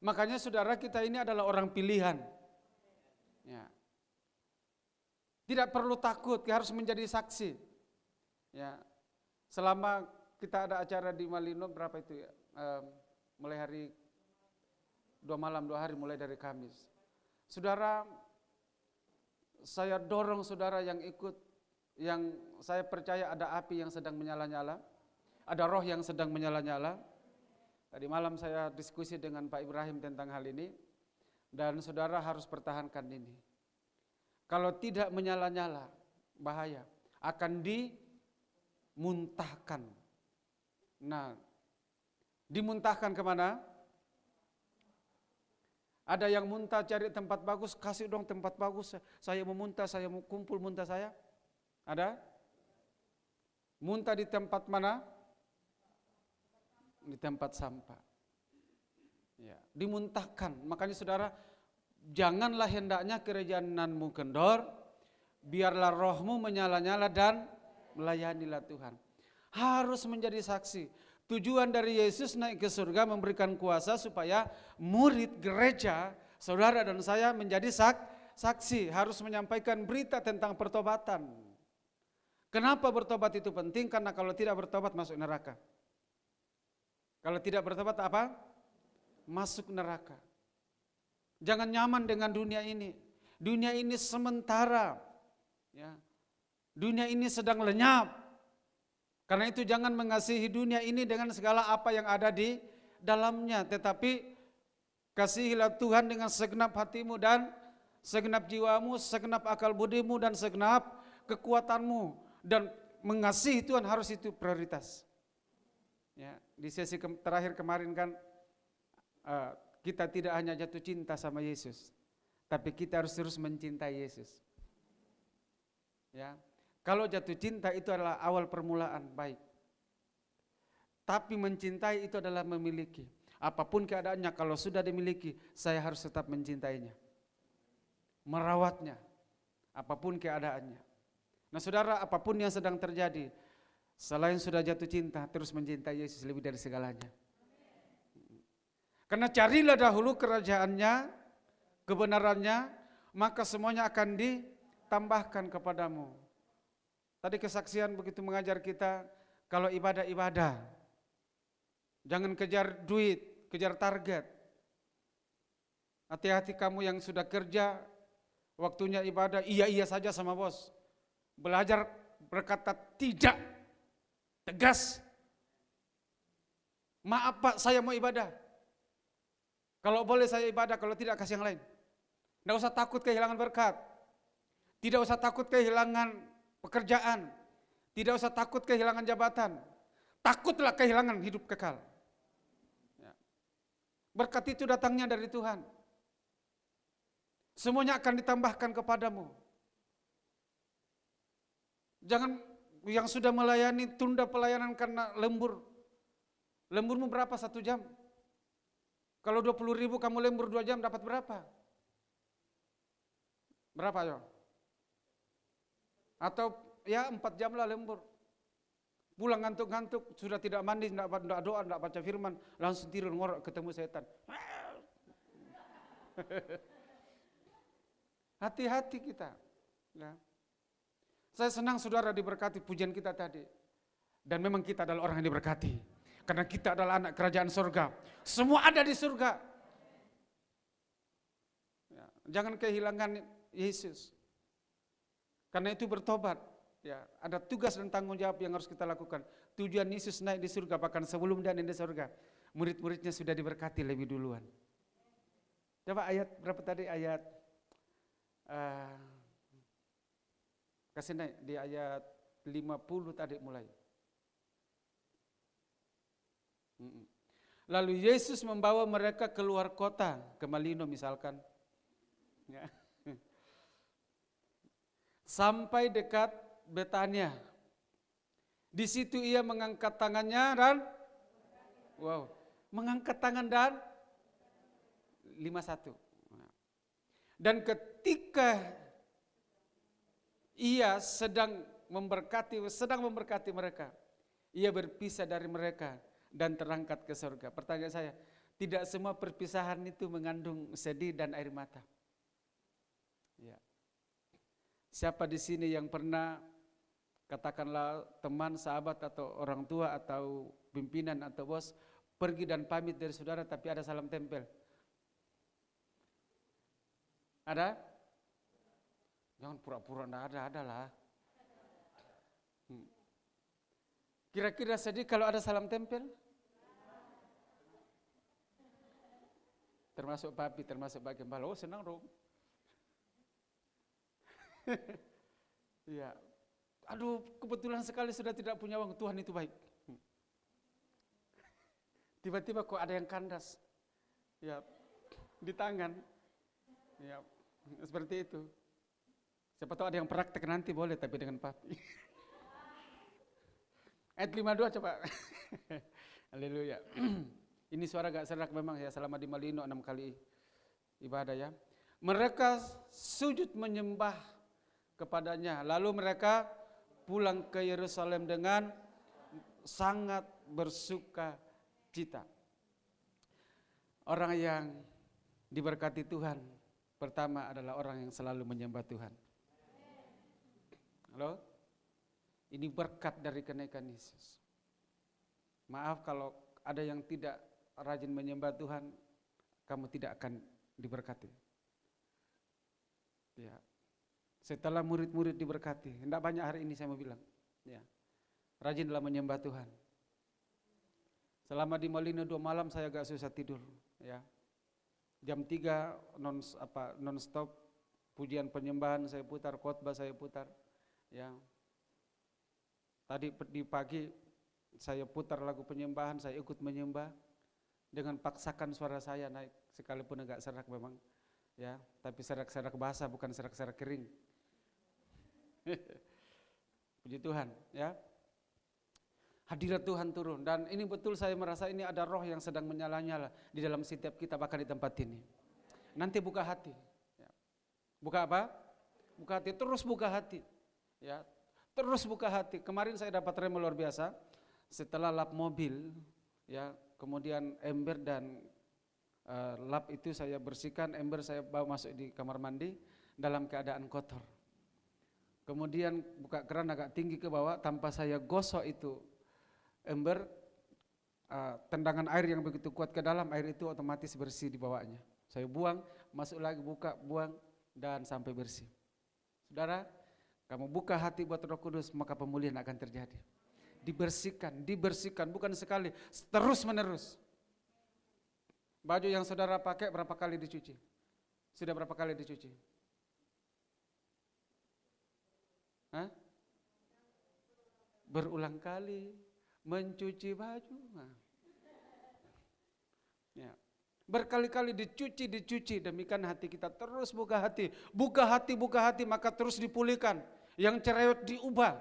Makanya saudara, kita ini adalah orang pilihan. Ya. Tidak perlu takut, kita harus menjadi saksi. Ya. Selama kita ada acara di Malino, berapa itu ya? Mulai hari 2 malam 2 hari mulai dari Kamis. Saudara, saya dorong saudara yang ikut, yang saya percaya ada api yang sedang menyala-nyala, ada roh yang sedang menyala-nyala. Tadi malam saya diskusi dengan Pak Ibrahim tentang hal ini, dan saudara harus pertahankan ini. Kalau tidak menyala-nyala, bahaya, akan dimuntahkan. Nah, dimuntahkan kemana? Ada yang muntah cari tempat bagus, kasih dong tempat bagus, saya mau muntah, saya mau kumpul muntah saya. Ada? Muntah di tempat mana? Di tempat sampah. Ya, dimuntahkan. Makanya saudara, janganlah hendaknya kerejaananmu kendor, biarlah rohmu menyala-nyala dan melayanilah Tuhan. Harus menjadi saksi. Tujuan dari Yesus naik ke surga memberikan kuasa supaya murid gereja, saudara dan saya menjadi saksi, harus menyampaikan berita tentang pertobatan. Kenapa bertobat itu penting? Karena kalau tidak bertobat masuk neraka. Kalau tidak bertobat apa? Masuk neraka. Jangan nyaman dengan dunia ini. Dunia ini sementara. Ya. Dunia ini sedang lenyap. Karena itu jangan mengasihi dunia ini dengan segala apa yang ada di dalamnya. Tetapi kasihilah Tuhan dengan segenap hatimu dan segenap jiwamu, segenap akal budimu dan segenap kekuatanmu. Dan mengasihi Tuhan harus itu prioritas. Ya, di sesi terakhir kemarin kan kita tidak hanya jatuh cinta sama Yesus, tapi kita harus terus mencintai Yesus. Ya. Kalau jatuh cinta itu adalah awal permulaan baik. Tapi mencintai itu adalah memiliki. Apapun keadaannya, kalau sudah dimiliki, saya harus tetap mencintainya. Merawatnya. Apapun keadaannya. Nah saudara, apapun yang sedang terjadi, selain sudah jatuh cinta, terus mencintai Yesus lebih dari segalanya. Karena carilah dahulu kerajaannya, kebenarannya, maka semuanya akan ditambahkan kepadamu. Tadi kesaksian begitu mengajar kita, kalau ibadah. Jangan kejar duit, kejar target. Hati-hati kamu yang sudah kerja, waktunya ibadah, iya saja sama bos. Belajar berkata tidak, tegas. Maaf Pak, saya mau ibadah. Kalau boleh saya ibadah, kalau tidak kasih yang lain. Tidak usah takut kehilangan berkat. Tidak usah takut kehilangan pekerjaan, tidak usah takut kehilangan jabatan, takutlah kehilangan hidup kekal. Ya. Berkat itu datangnya dari Tuhan. Semuanya akan ditambahkan kepadamu. Jangan yang sudah melayani tunda pelayanan karena lembur. Lemburmu berapa 1 jam? Kalau 20.000 kamu lembur 2 jam dapat berapa? Berapa ya? Atau ya 4 jam lah lembur. Pulang ngantuk-ngantuk, sudah tidak mandi, tidak doa, tidak baca firman, langsung tidur ngorok ketemu setan. Hati-hati kita. Ya. Saya senang saudara diberkati pujian kita tadi. Dan memang kita adalah orang yang diberkati. Karena kita adalah anak kerajaan surga. Semua ada di surga. Ya. Jangan kehilangan Yesus. Karena itu bertobat, ya, ada tugas dan tanggung jawab yang harus kita lakukan. Tujuan Yesus naik di surga, bahkan sebelum dia naik di surga, murid-muridnya sudah diberkati lebih duluan. Coba ayat berapa tadi? Ayat kasih naik di ayat 50 tadi mulai. Lalu Yesus membawa mereka keluar kota, ke Malino misalkan. Ya. Sampai dekat Betania. Di situ ia mengangkat tangannya dan mengangkat tangan dan 51. Dan ketika ia sedang memberkati mereka, ia berpisah dari mereka dan terangkat ke surga. Pertanyaan saya, Tidak semua perpisahan itu mengandung sedih dan air mata. Ya. Siapa di sini yang pernah, katakanlah teman, sahabat atau orang tua atau pimpinan atau bos pergi dan pamit dari saudara tapi ada salam tempel? Ada? Jangan pura-pura enggak ada lah. Kira-kira sedih kalau ada salam tempel? Termasuk papi, termasuk bagian bala. Oh senang dong. Iya. Aduh, kebetulan sekali sudah tidak punya uang. Tuhan itu baik. Tiba-tiba kok ada yang kandas. Ya, di tangan. Ya, seperti itu. Siapa tahu ada yang praktek nanti boleh, tapi dengan papi. Ayat 52 coba. Haleluya. Ini suara gak serak memang ya, selama di Malino 6 kali ibadah ya. Mereka sujud menyembah kepadanya, lalu mereka pulang ke Yerusalem dengan sangat bersuka cita. Orang yang diberkati Tuhan pertama adalah orang yang selalu menyembah Tuhan. Halo? Ini berkat dari kenaikan Yesus. Maaf kalau ada yang tidak rajin menyembah Tuhan, kamu tidak akan diberkati. Ya. Setelah murid-murid diberkati, tidak banyak hari ini saya mau bilang. Ya. Rajinlah menyembah Tuhan. Selama di Malino 2 malam saya agak susah tidur. Ya. Jam 3 non stop pujian penyembahan saya putar, khotbah saya putar. Ya. Tadi di pagi saya putar lagu penyembahan, saya ikut menyembah dengan paksakan suara saya naik sekalipun agak serak memang, ya, tapi serak-serak basah bukan serak-serak kering. Puji Tuhan, ya. Hadirat Tuhan turun dan ini betul saya merasa ini ada roh yang sedang menyala-nyala di dalam setiap kita bahkan di tempat ini. Nanti buka hati, ya. Buka apa? Buka hati, terus buka hati, ya. Terus buka hati. Kemarin saya dapat rema luar biasa. Setelah lap mobil, ya, kemudian ember dan lap itu saya bersihkan, ember saya bawa masuk di kamar mandi dalam keadaan kotor. Kemudian buka keran agak tinggi ke bawah, tanpa saya gosok itu ember, tendangan air yang begitu kuat ke dalam, air itu otomatis bersih di bawahnya. Saya buang, masuk lagi, buka, buang, dan sampai bersih. Saudara, kamu buka hati buat Roh Kudus, maka pemulihan akan terjadi. Dibersihkan, dibersihkan, bukan sekali, terus menerus. Baju yang saudara pakai berapa kali dicuci? Sudah berapa kali dicuci? Hah? Berulang kali mencuci baju. Nah. Ya. Berkali-kali dicuci, demikian hati kita terus buka hati, maka terus dipulihkan. Yang cerewet diubah.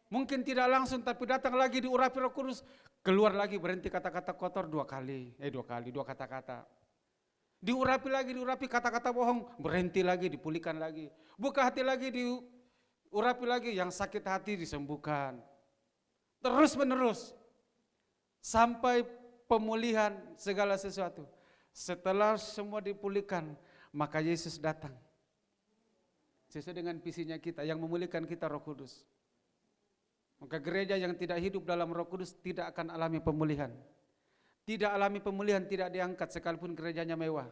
Mungkin tidak langsung tapi datang lagi diurapi Roh Kudus, keluar lagi berhenti kata-kata kotor dua kata-kata. Diurapi kata-kata bohong, berhenti lagi, dipulihkan lagi. Buka hati lagi, diurapi lagi, yang sakit hati disembuhkan. Terus menerus sampai pemulihan segala sesuatu. Setelah semua dipulihkan, maka Yesus datang. Sesuai dengan visinya kita, yang memulihkan kita Roh Kudus. Maka gereja yang tidak hidup dalam Roh Kudus tidak akan alami pemulihan. Tidak alami pemulihan, tidak diangkat sekalipun gerejanya mewah.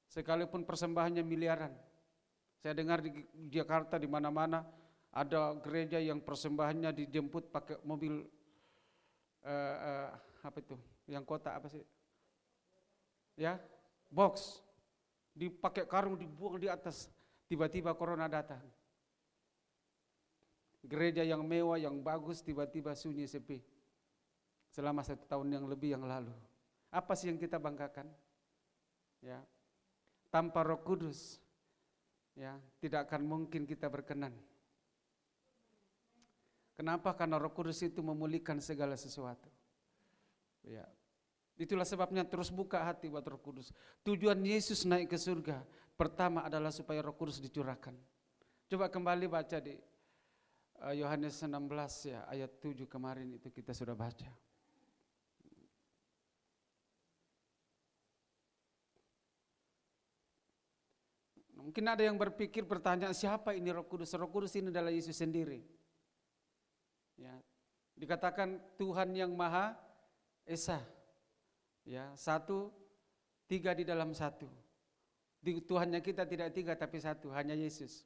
Sekalipun persembahannya miliaran. Saya dengar di Jakarta di mana-mana ada gereja yang persembahannya dijemput pakai mobil apa itu? Yang kota apa sih? Ya, box. Dipakai karung dibuang di atas. Tiba-tiba corona datang. Gereja yang mewah, yang bagus, tiba-tiba sunyi sepi. Selama 1 tahun yang lebih yang lalu. Apa sih yang kita banggakan? Ya, tanpa Roh Kudus, ya, tidak akan mungkin kita berkenan. Kenapa? Karena Roh Kudus itu memulihkan segala sesuatu. Ya, itulah sebabnya terus buka hati buat Roh Kudus. Tujuan Yesus naik ke surga pertama adalah supaya Roh Kudus dicurahkan. Coba kembali baca di Yohanes 16 ya, ayat 7 kemarin itu kita sudah baca. Mungkin ada yang berpikir pertanyaan, siapa ini Roh Kudus? Roh Kudus ini adalah Yesus sendiri. Ya, dikatakan Tuhan yang Maha Esa. Ya, satu, tiga di dalam satu. Tuhannya kita tidak tiga tapi satu, hanya Yesus.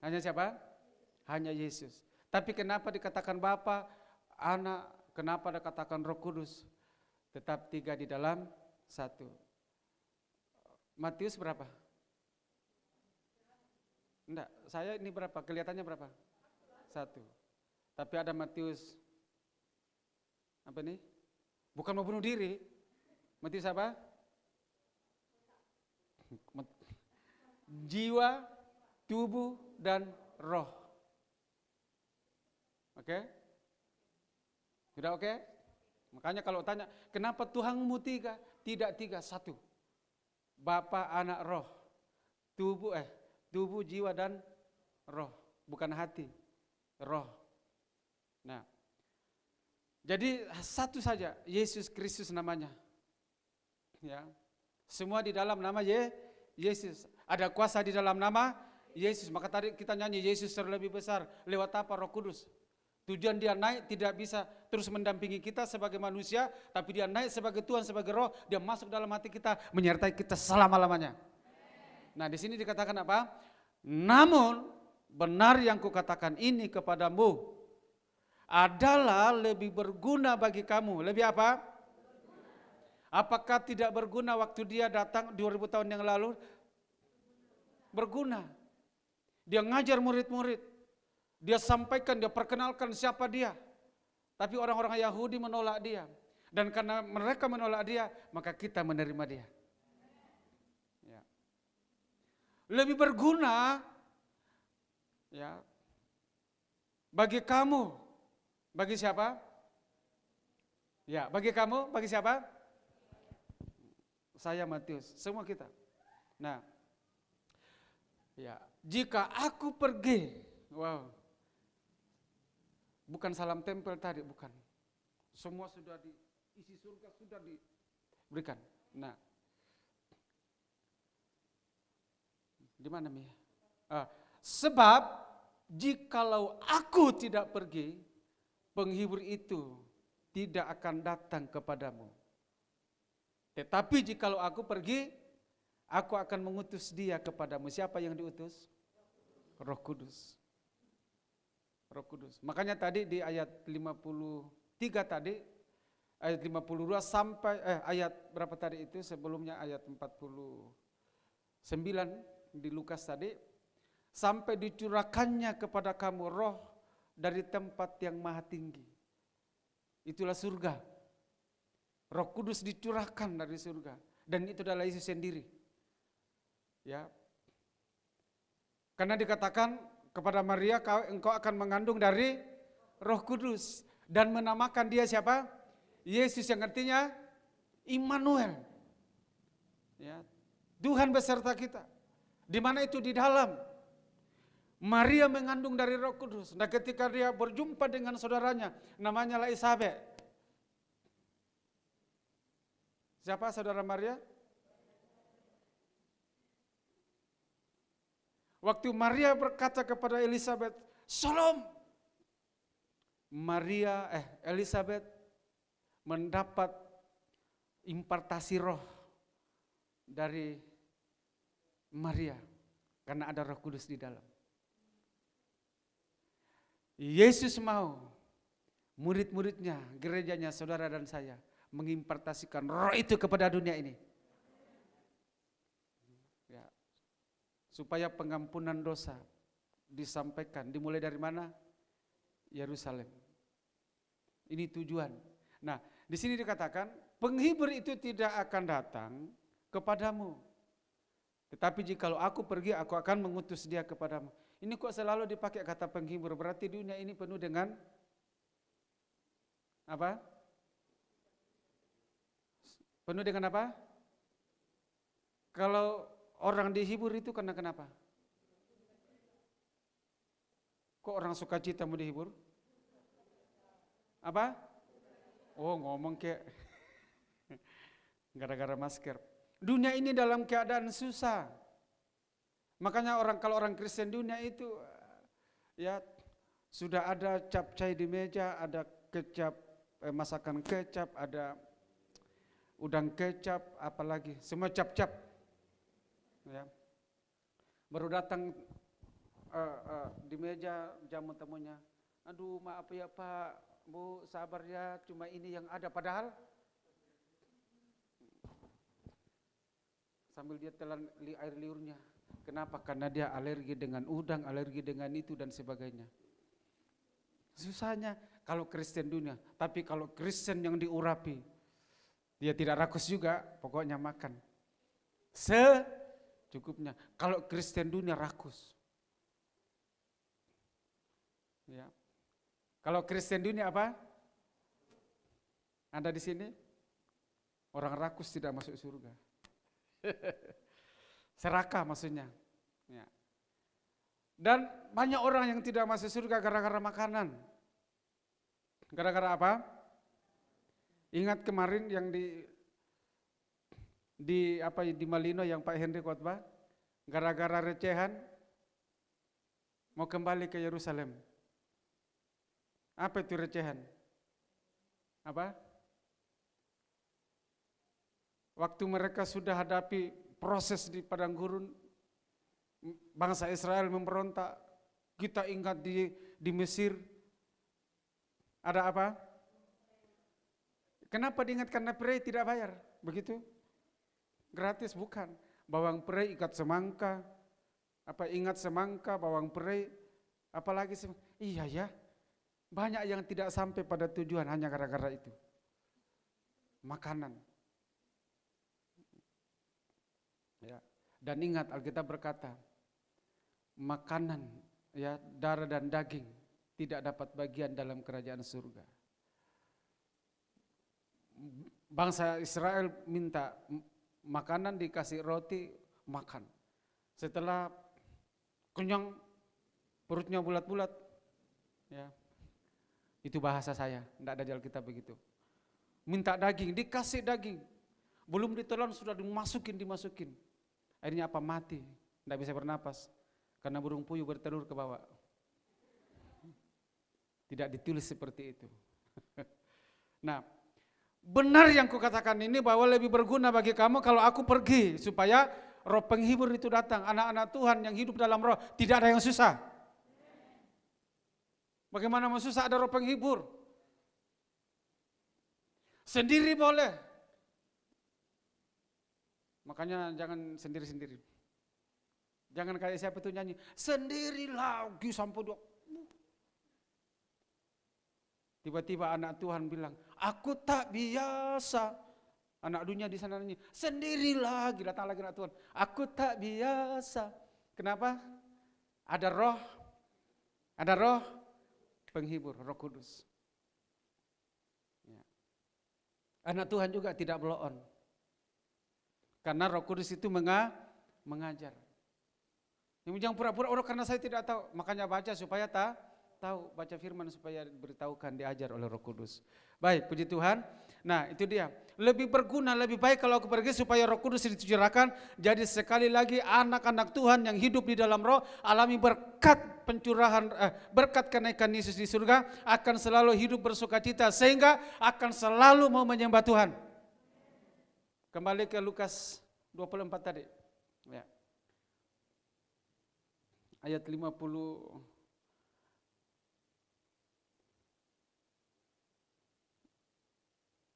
Hanya siapa? Hanya Yesus. Tapi kenapa dikatakan Bapa, Anak, kenapa dikatakan Roh Kudus? Tetap tiga di dalam satu. Matius berapa? Enggak, saya ini berapa? Kelihatannya berapa? 1. Tapi ada Matius, apa nih? Bukan mau bunuh diri. Matius apa? Jiwa, tubuh, dan roh. Oke? Sudah oke? Makanya kalau tanya, kenapa Tuhanmu tiga? Tidak tiga, satu. Bapa, Anak, Roh. Tubuh, jiwa, dan roh. Bukan hati, roh. Nah, jadi satu saja, Yesus Kristus namanya. Ya, semua di dalam nama Yesus. Ada kuasa di dalam nama Yesus. Maka tadi kita nyanyi Yesus terlebih besar. Lewat apa? Roh Kudus. Tujuan dia naik tidak bisa terus mendampingi kita sebagai manusia, tapi dia naik sebagai Tuhan, sebagai Roh. Dia masuk dalam hati kita, menyertai kita selama-lamanya. Nah, di sini dikatakan apa? Namun benar yang kukatakan ini kepadamu adalah lebih berguna bagi kamu. Lebih apa? Apakah tidak berguna waktu dia datang 2000 tahun yang lalu? Berguna. Dia ngajar murid-murid. Dia sampaikan, dia perkenalkan siapa dia. Tapi orang-orang Yahudi menolak dia. Dan karena mereka menolak dia, maka kita menerima dia. Ya. Lebih berguna ya bagi kamu. Bagi siapa? Ya, bagi kamu, bagi siapa? Saya, Matius, semua kita. Nah, ya, jika aku pergi, wow, bukan salam tempel tadi, bukan. Semua sudah isi surga sudah diberikan. Nah, di mana Mi? Sebab jikalau aku tidak pergi, penghibur itu tidak akan datang kepadamu. Tetapi jikalau aku pergi, aku akan mengutus dia kepadamu. Siapa yang diutus? Roh Kudus. Roh Kudus. Makanya tadi di ayat 53 tadi, ayat 52 sampai ayat berapa tadi itu sebelumnya ayat 49 di Lukas tadi, sampai dicurahkannya kepada kamu roh dari tempat yang maha tinggi. Itulah surga. Roh Kudus dicurahkan dari surga, dan itu adalah Yesus sendiri. Ya. Karena dikatakan kepada Maria, engkau akan mengandung dari Roh Kudus dan menamakan dia siapa? Yesus, yang artinya Immanuel. Ya. Tuhan beserta kita. Di mana itu? Di dalam. Maria mengandung dari Roh Kudus. Dan ketika dia berjumpa dengan saudaranya, namanya Elisabet. Siapa saudara Maria? Waktu Maria berkata kepada Elisabet, "Shalom." Elisabet mendapat impartasi roh dari Maria karena ada Roh Kudus di dalam. Yesus mau murid-muridnya, gerejanya, saudara dan saya mengimpartasikan roh itu kepada dunia ini. Ya. Supaya pengampunan dosa disampaikan, dimulai dari mana? Yerusalem. Ini tujuan. Nah, di sini dikatakan penghibur itu tidak akan datang kepadamu. Tetapi jikalau aku pergi, aku akan mengutus dia kepadamu. Ini kok selalu dipakai kata penghibur, berarti dunia ini penuh dengan apa? Penuh dengan apa? Kalau orang dihibur itu karena kenapa? Kok orang sukacita mau dihibur? Apa? Oh, ngomong kayak gara-gara masker. Dunia ini dalam keadaan susah. Makanya kalau orang Kristen dunia itu ya sudah ada capcay di meja, ada kecap, masakan kecap, ada udang kecap, apalagi semua cap-cap. Ya. Baru datang di meja jamu temunya, aduh maaf ya Pak, Bu, sabar ya, cuma ini yang ada, padahal sambil dia telan air liurnya. Kenapa? Karena dia alergi dengan udang, alergi dengan itu dan sebagainya. Susahnya kalau Kristen dunia, tapi kalau Kristen yang diurapi, dia tidak rakus juga, pokoknya makan secukupnya. Kalau Kristen dunia rakus. Ya. Kalau Kristen dunia apa? Anda di sini? Orang rakus tidak masuk surga. Serakah maksudnya. Ya. Dan banyak orang yang tidak masuk surga gara-gara makanan. Gara-gara apa? Ingat kemarin yang di Malino yang Pak Henry khotbah, gara-gara recehan mau kembali ke Yerusalem. Apa itu recehan? Apa? Waktu mereka sudah hadapi proses di padang gurun, bangsa Israel memberontak. Kita ingat di Mesir ada apa? Kenapa diingat? Karena prei tidak bayar, begitu? Gratis bukan. Bawang prei, ikat semangka, ingat semangka, bawang prei, apalagi iya ya. Banyak yang tidak sampai pada tujuan hanya gara-gara itu. Makanan. Ya. Dan ingat Alkitab berkata, makanan ya darah dan daging tidak dapat bagian dalam kerajaan surga. Bangsa Israel minta makanan, dikasih roti, makan. Setelah kenyang, perutnya bulat-bulat, ya. Itu bahasa saya, tidak ada di Alkitab begitu. Minta daging, dikasih daging. Belum ditelan sudah dimasukin. Akhirnya apa? Mati, tidak bisa bernapas. Karena burung puyuh bertelur ke bawah. Tidak ditulis seperti itu. Nah, benar yang kukatakan ini bahwa lebih berguna bagi kamu kalau aku pergi. Supaya roh penghibur itu datang. Anak-anak Tuhan yang hidup dalam roh, tidak ada yang susah. Bagaimana mau susah ada roh penghibur? Sendiri boleh. Makanya jangan sendiri-sendiri. Jangan kayak siapa itu nyanyi, sendiri lagi sampai dua. Tiba-tiba anak Tuhan bilang, aku tak biasa. Anak dunia di sana nyanyi, sendiri lagi, datang lagi anak Tuhan. Aku tak biasa. Kenapa? Ada roh penghibur, Roh Kudus. Ya. Anak Tuhan juga tidak blow on. Karena Roh Kudus itu mengajar. Jangan pura-pura orang karena saya tidak tahu, makanya baca supaya tahu, baca firman supaya diberitahukan, diajar oleh Roh Kudus. Baik, puji Tuhan. Nah, itu dia. Lebih berguna, lebih baik kalau aku pergi supaya Roh Kudus dicurahkan. Jadi sekali lagi anak-anak Tuhan yang hidup di dalam roh alami berkat pencurahan, berkat kenaikan Yesus di surga, akan selalu hidup bersukacita sehingga akan selalu mau menyembah Tuhan. Kembali ke Lukas 24 tadi. Ya. Ayat 50.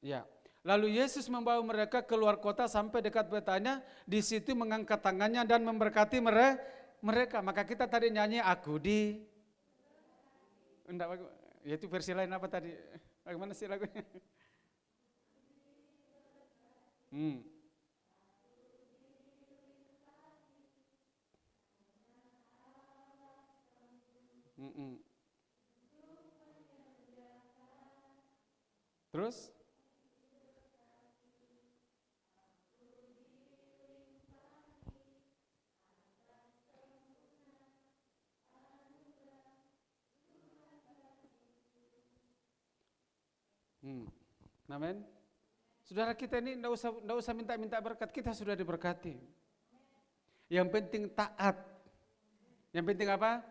Ya. Lalu Yesus membawa mereka keluar kota sampai dekat Betania, di situ mengangkat tangannya dan memberkati mereka. Maka kita tadi nyanyi aku di enggak, ya itu versi lain apa tadi? Bagaimana sih lagunya? Terus? Amin. Saudara kita ini enggak usah minta berkat, kita sudah diberkati. Yang penting taat Yang penting apa?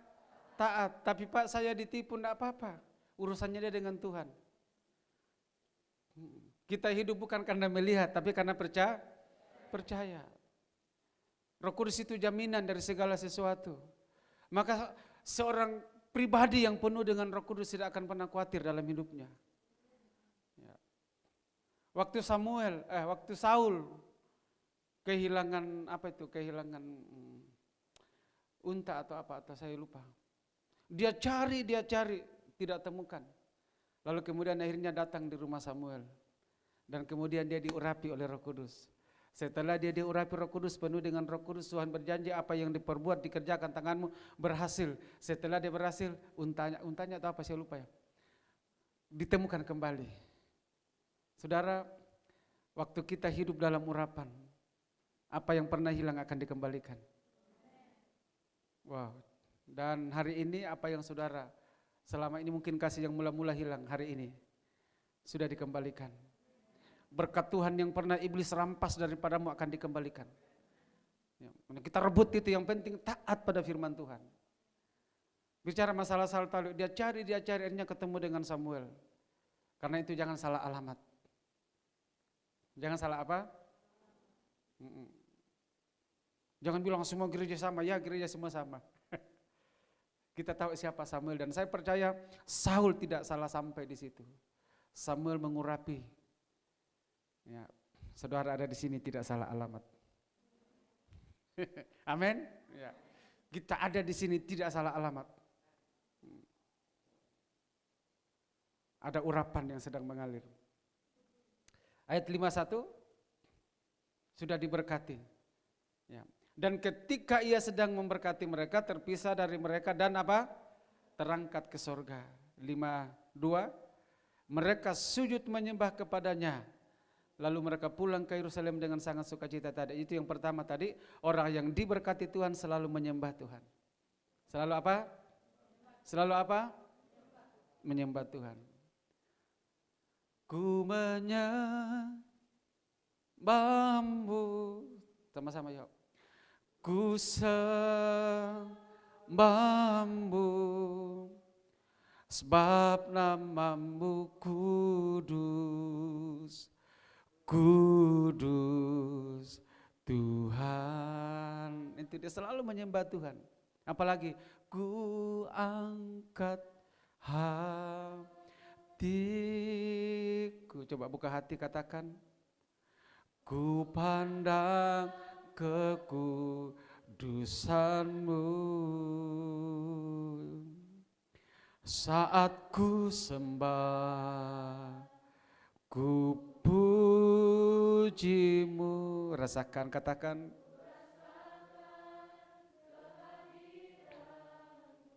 Taat. Tapi Pak, saya ditipu, enggak apa-apa. Urusannya dia dengan Tuhan. Kita hidup bukan karena melihat, tapi karena percaya. Roh Kudus itu jaminan dari segala sesuatu. Maka seorang pribadi yang penuh dengan Roh Kudus tidak akan pernah khawatir dalam hidupnya. Ya. Waktu Saul kehilangan kehilangan unta atau saya lupa. Dia cari, tidak temukan. Lalu kemudian akhirnya datang di rumah Samuel. Dan kemudian dia diurapi oleh Roh Kudus. Setelah dia diurapi Roh Kudus, penuh dengan Roh Kudus, Tuhan berjanji apa yang diperbuat, dikerjakan tanganmu berhasil. Setelah dia berhasil, untanya atau apa saya lupa ya, ditemukan kembali. Saudara, waktu kita hidup dalam urapan, apa yang pernah hilang akan dikembalikan. Wow. Dan hari ini apa yang saudara selama ini mungkin kasih yang mula-mula hilang, hari ini sudah dikembalikan. Berkat Tuhan yang pernah iblis rampas daripadamu akan dikembalikan. Ya, kita rebut itu, yang penting taat pada firman Tuhan. Bicara masalah Saul, dia cari, akhirnya ketemu dengan Samuel. Karena itu jangan salah alamat. Jangan salah apa? Jangan bilang semua gereja sama, ya gereja semua sama. Kita tahu siapa Samuel, dan saya percaya Saul tidak salah sampai di situ. Samuel mengurapi. Ya, saudara ada di sini tidak salah alamat. Amin. Ya. Kita ada di sini tidak salah alamat. Ada urapan yang sedang mengalir. Ayat 51 sudah diberkati. Ya. Dan ketika ia sedang memberkati mereka, terpisah dari mereka dan apa? Terangkat ke sorga. 52, mereka sujud menyembah kepadanya. Lalu mereka pulang ke Yerusalem dengan sangat sukacita tadi. Itu yang pertama tadi, orang yang diberkati Tuhan selalu menyembah Tuhan. Selalu apa? Selalu apa? Menyembah Tuhan. Ku menyembahmu. Sama-sama yuk. Ku sembahmu, sebab namamu kudus. Kudus Tuhan. Itu dia selalu menyembah Tuhan. Apalagi ku angkat hatiku. Coba buka hati, katakan. Ku pandang kekudusanmu saat ku sembah, ku pujimu. Rasakan, katakan.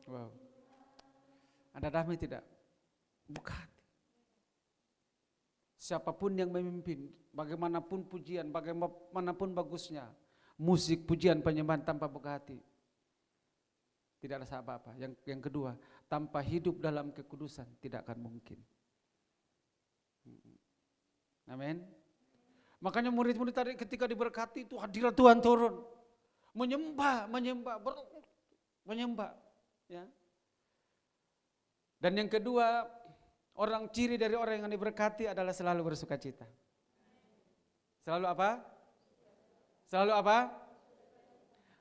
Wow. Ada damai tidak? Buka hati. Siapapun yang memimpin, bagaimanapun pujian, bagaimanapun bagusnya, musik, pujian, penyembahan tanpa buka hati, tidak ada apa-apa. Yang kedua, tanpa hidup dalam kekudusan tidak akan mungkin. Amin. Makanya murid-murid tadi ketika diberkati itu hadirat Tuhan turun. Menyembah. Ya. Dan yang kedua, ciri dari orang yang diberkati adalah selalu bersukacita. Selalu apa? Selalu apa?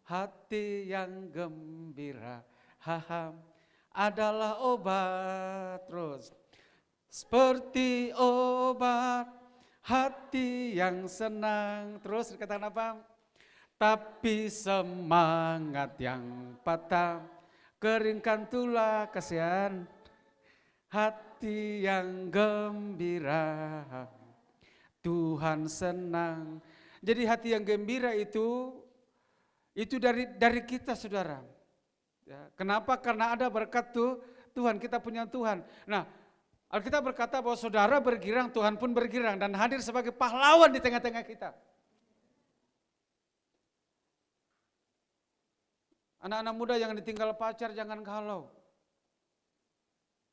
Hati yang gembira, adalah obat. Terus, seperti obat hati yang senang. Terus dikatakan apa? Tapi semangat yang patah, keringkan tulah kasihan. Hati yang gembira, Tuhan senang. Jadi hati yang gembira itu dari kita, saudara. Ya, kenapa? Karena ada berkat Tuhan, kita punya Tuhan. Nah, Alkitab berkata bahwa saudara bergirang, Tuhan pun bergirang dan hadir sebagai pahlawan di tengah-tengah kita. Anak-anak muda yang ditinggal pacar jangan galau.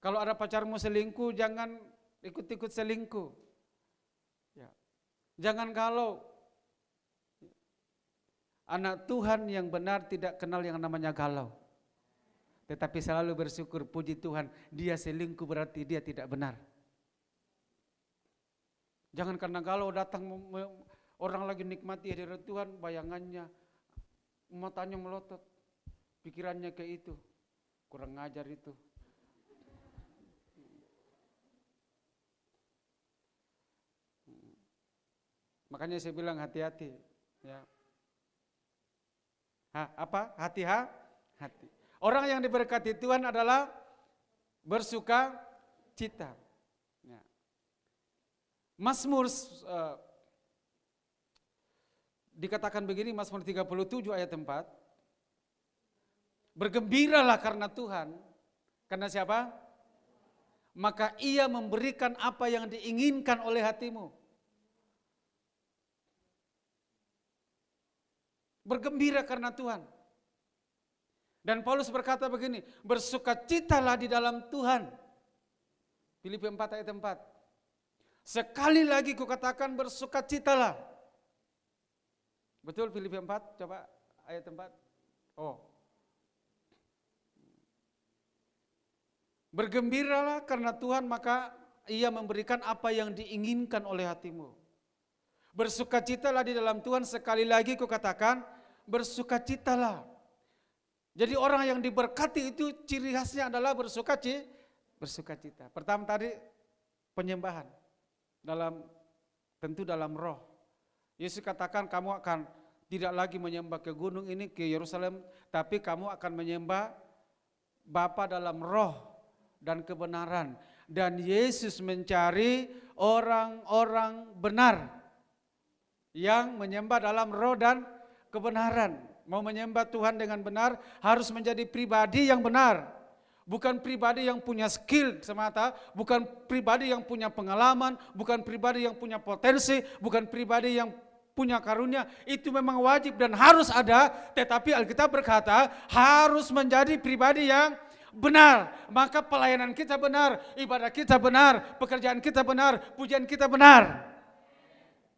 Kalau ada pacarmu selingkuh, jangan ikut-ikut selingkuh. Ya. Jangan galau. Anak Tuhan yang benar tidak kenal yang namanya galau. tetapi selalu bersyukur, puji Tuhan, dia selingkuh berarti dia tidak benar. Jangan karena kalau datang orang lagi nikmati hadirat Tuhan, bayangannya, matanya melotot, pikirannya kayak itu, kurang ngajar itu. Makanya saya bilang hati-hati, ya. Apa? Hati. Orang yang diberkati Tuhan adalah bersuka cita. Ya. Mazmur dikatakan begini, Mazmur 37 ayat 4. Bergembiralah karena Tuhan. Karena siapa? Maka Ia memberikan apa yang diinginkan oleh hatimu. Bergembira karena Tuhan. Dan Paulus berkata begini, bersukacitalah di dalam Tuhan. Filipi 4 ayat 4. Sekali lagi kukatakan bersukacitalah. Betul Filipi 4, coba ayat 4. Oh. Bergembiralah karena Tuhan, maka Ia memberikan apa yang diinginkan oleh hatimu. Bersukacitalah di dalam Tuhan, sekali lagi kukatakan bersukacitalah. Jadi orang yang diberkati itu ciri khasnya adalah bersukacita. Pertama tadi penyembahan tentu dalam roh. Yesus katakan kamu akan tidak lagi menyembah ke gunung ini, ke Yerusalem, tapi kamu akan menyembah Bapa dalam roh dan kebenaran. Dan Yesus mencari orang-orang benar yang menyembah dalam roh dan kebenaran. Mau menyembah Tuhan dengan benar harus menjadi pribadi yang benar. Bukan pribadi yang punya skill semata, bukan pribadi yang punya pengalaman, bukan pribadi yang punya potensi, bukan pribadi yang punya karunia. Itu memang wajib dan harus ada, tetapi Alkitab berkata harus menjadi pribadi yang benar. Maka pelayanan kita benar, ibadah kita benar, pekerjaan kita benar, pujian kita benar.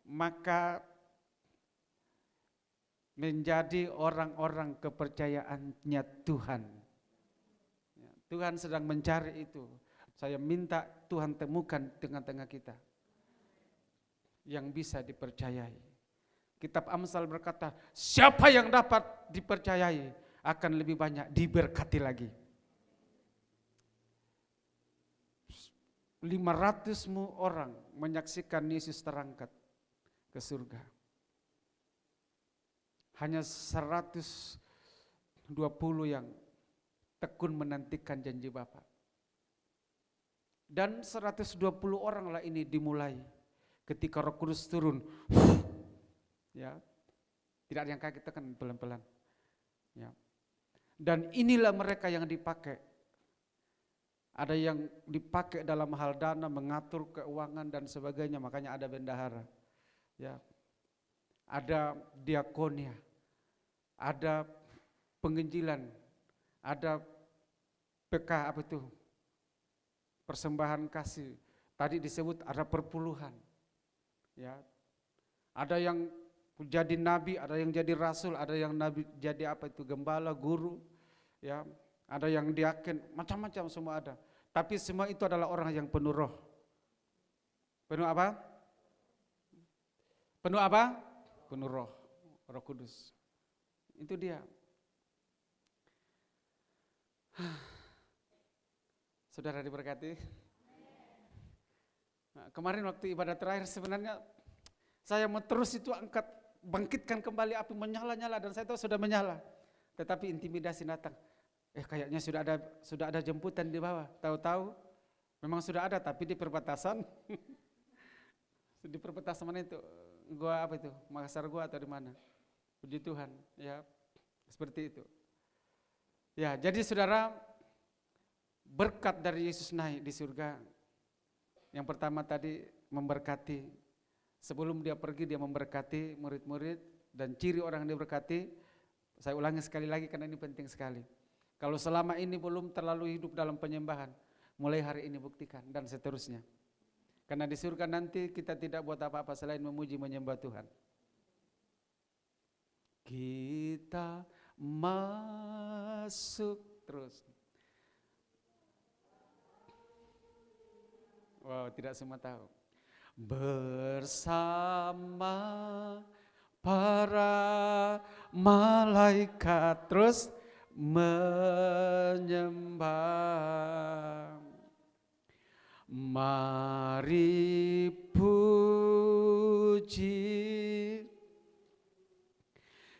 Maka menjadi orang-orang kepercayaannya Tuhan. Tuhan sedang mencari itu. Saya minta Tuhan temukan tengah-tengah kita yang bisa dipercayai. Kitab Amsal berkata, siapa yang dapat dipercayai akan lebih banyak diberkati lagi. 500 orang menyaksikan Yesus terangkat ke surga. Hanya 120 yang tekun menantikan janji Bapa. Dan 120 orang lah ini dimulai ketika Roh Kudus turun. Ya. Tidak ada yang kaget, tekan pelan-pelan. Ya. Dan inilah mereka yang dipakai. Ada yang dipakai dalam hal dana, mengatur keuangan dan sebagainya, makanya ada bendahara. Ya. Ada diakonia, ada penginjilan, ada PK apa itu? Persembahan kasih. Tadi disebut ada perpuluhan. Ya. Ada yang jadi nabi, ada yang jadi rasul, ada yang nabi jadi apa itu gembala, guru, ya. Ada yang diaken, macam-macam semua ada. Tapi semua itu adalah orang yang penuh roh. Penuh apa? Penuh apa? Penuh roh, Roh Kudus. Itu dia. Saudara diberkati. Nah, kemarin waktu ibadah terakhir sebenarnya saya mau terus itu bangkitkan kembali api, menyala-nyala, dan saya tahu sudah menyala. Tetapi intimidasi datang. Kayaknya sudah ada jemputan di bawah. Tahu-tahu memang sudah ada, tapi di perbatasan. Di perbatasan mana itu? Gua apa itu? Makassar gua atau di mana? Puji Tuhan, ya. Seperti itu. Ya, jadi saudara, berkat dari Yesus naik di surga. Yang pertama tadi memberkati. Sebelum dia pergi dia memberkati murid-murid, dan ciri orang yang diberkati, saya ulangi sekali lagi karena ini penting sekali. Kalau selama ini belum terlalu hidup dalam penyembahan, mulai hari ini buktikan, dan seterusnya. Karena di surga nanti kita tidak buat apa-apa selain memuji menyembah Tuhan. Kita masuk terus. Wow, tidak semua tahu. Bersama para malaikat terus menyembah. Mari puji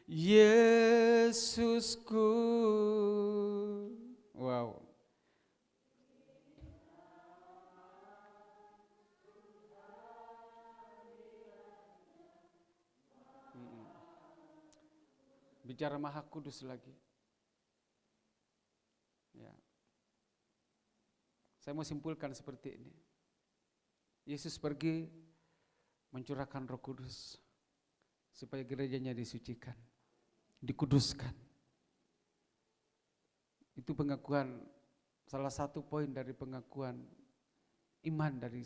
Yesusku. Wow. Bicara Maha Kudus lagi. Ya. Saya mau simpulkan seperti ini. Yesus pergi mencurahkan Roh Kudus supaya gerejanya disucikan, dikuduskan. Itu pengakuan, salah satu poin dari pengakuan iman dari,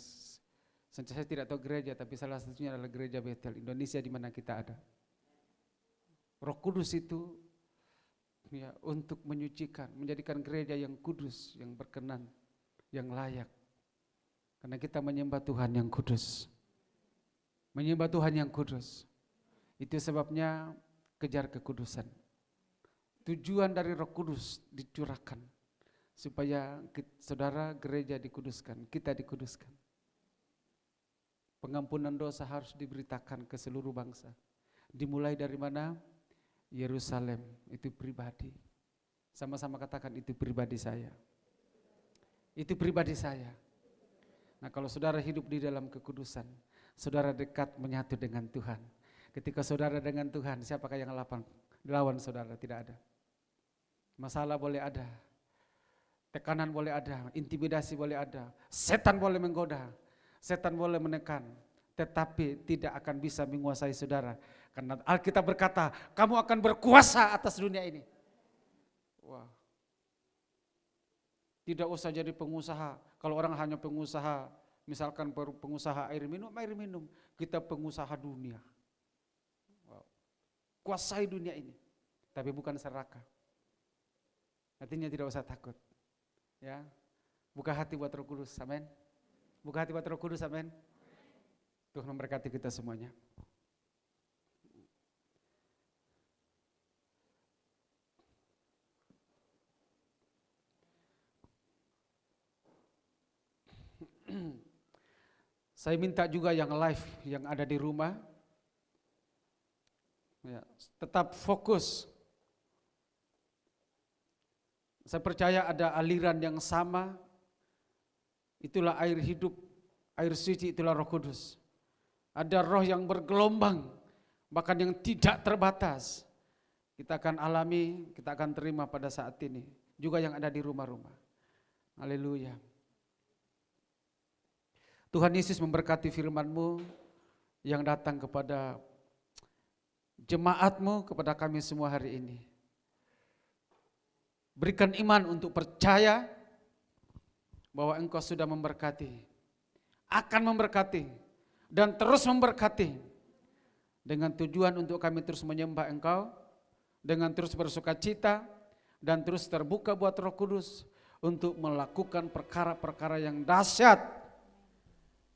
saya tidak tahu gereja, tapi salah satunya adalah gereja Bethel Indonesia di mana kita ada. Roh Kudus itu ya, untuk menyucikan, menjadikan gereja yang kudus, yang berkenan, yang layak. Karena kita menyembah Tuhan yang kudus. Menyembah Tuhan yang kudus. Itu sebabnya kejar kekudusan. Tujuan dari Roh Kudus dicurahkan supaya saudara gereja dikuduskan, kita dikuduskan. Pengampunan dosa harus diberitakan ke seluruh bangsa. Dimulai dari mana? Yerusalem, itu pribadi. Sama-sama katakan, itu pribadi saya. Itu pribadi saya. Nah, kalau saudara hidup di dalam kekudusan, saudara dekat menyatu dengan Tuhan. Ketika saudara dengan Tuhan, siapakah yang lawan saudara? Tidak ada. Masalah boleh ada, tekanan boleh ada, intimidasi boleh ada, setan boleh menggoda, setan boleh menekan, tetapi tidak akan bisa menguasai saudara. Karena Alkitab berkata, kamu akan berkuasa atas dunia ini. Wah. Tidak usah jadi pengusaha. Kalau orang hanya pengusaha, misalkan pengusaha air minum. Kita pengusaha dunia. Wow. Kuasai dunia ini, tapi bukan serakah. Artinya tidak usah takut. Ya, buka hati buat Roh Kudus, amin. Buka hati buat Roh Kudus, amin. Tuhan memberkati kita semuanya. Saya minta juga yang live, yang ada di rumah, ya, tetap fokus. Saya percaya ada aliran yang sama, itulah air hidup, air suci, itulah Roh Kudus. Ada roh yang bergelombang, bahkan yang tidak terbatas. Kita akan alami, kita akan terima pada saat ini. Juga yang ada di rumah-rumah. Haleluya. Tuhan Yesus memberkati firman-Mu yang datang kepada jemaat-Mu, kepada kami semua hari ini. Berikan iman untuk percaya bahwa Engkau sudah memberkati, akan memberkati, dan terus memberkati. Dengan tujuan untuk kami terus menyembah Engkau, dengan terus bersukacita, dan terus terbuka buat Roh Kudus untuk melakukan perkara-perkara yang dahsyat,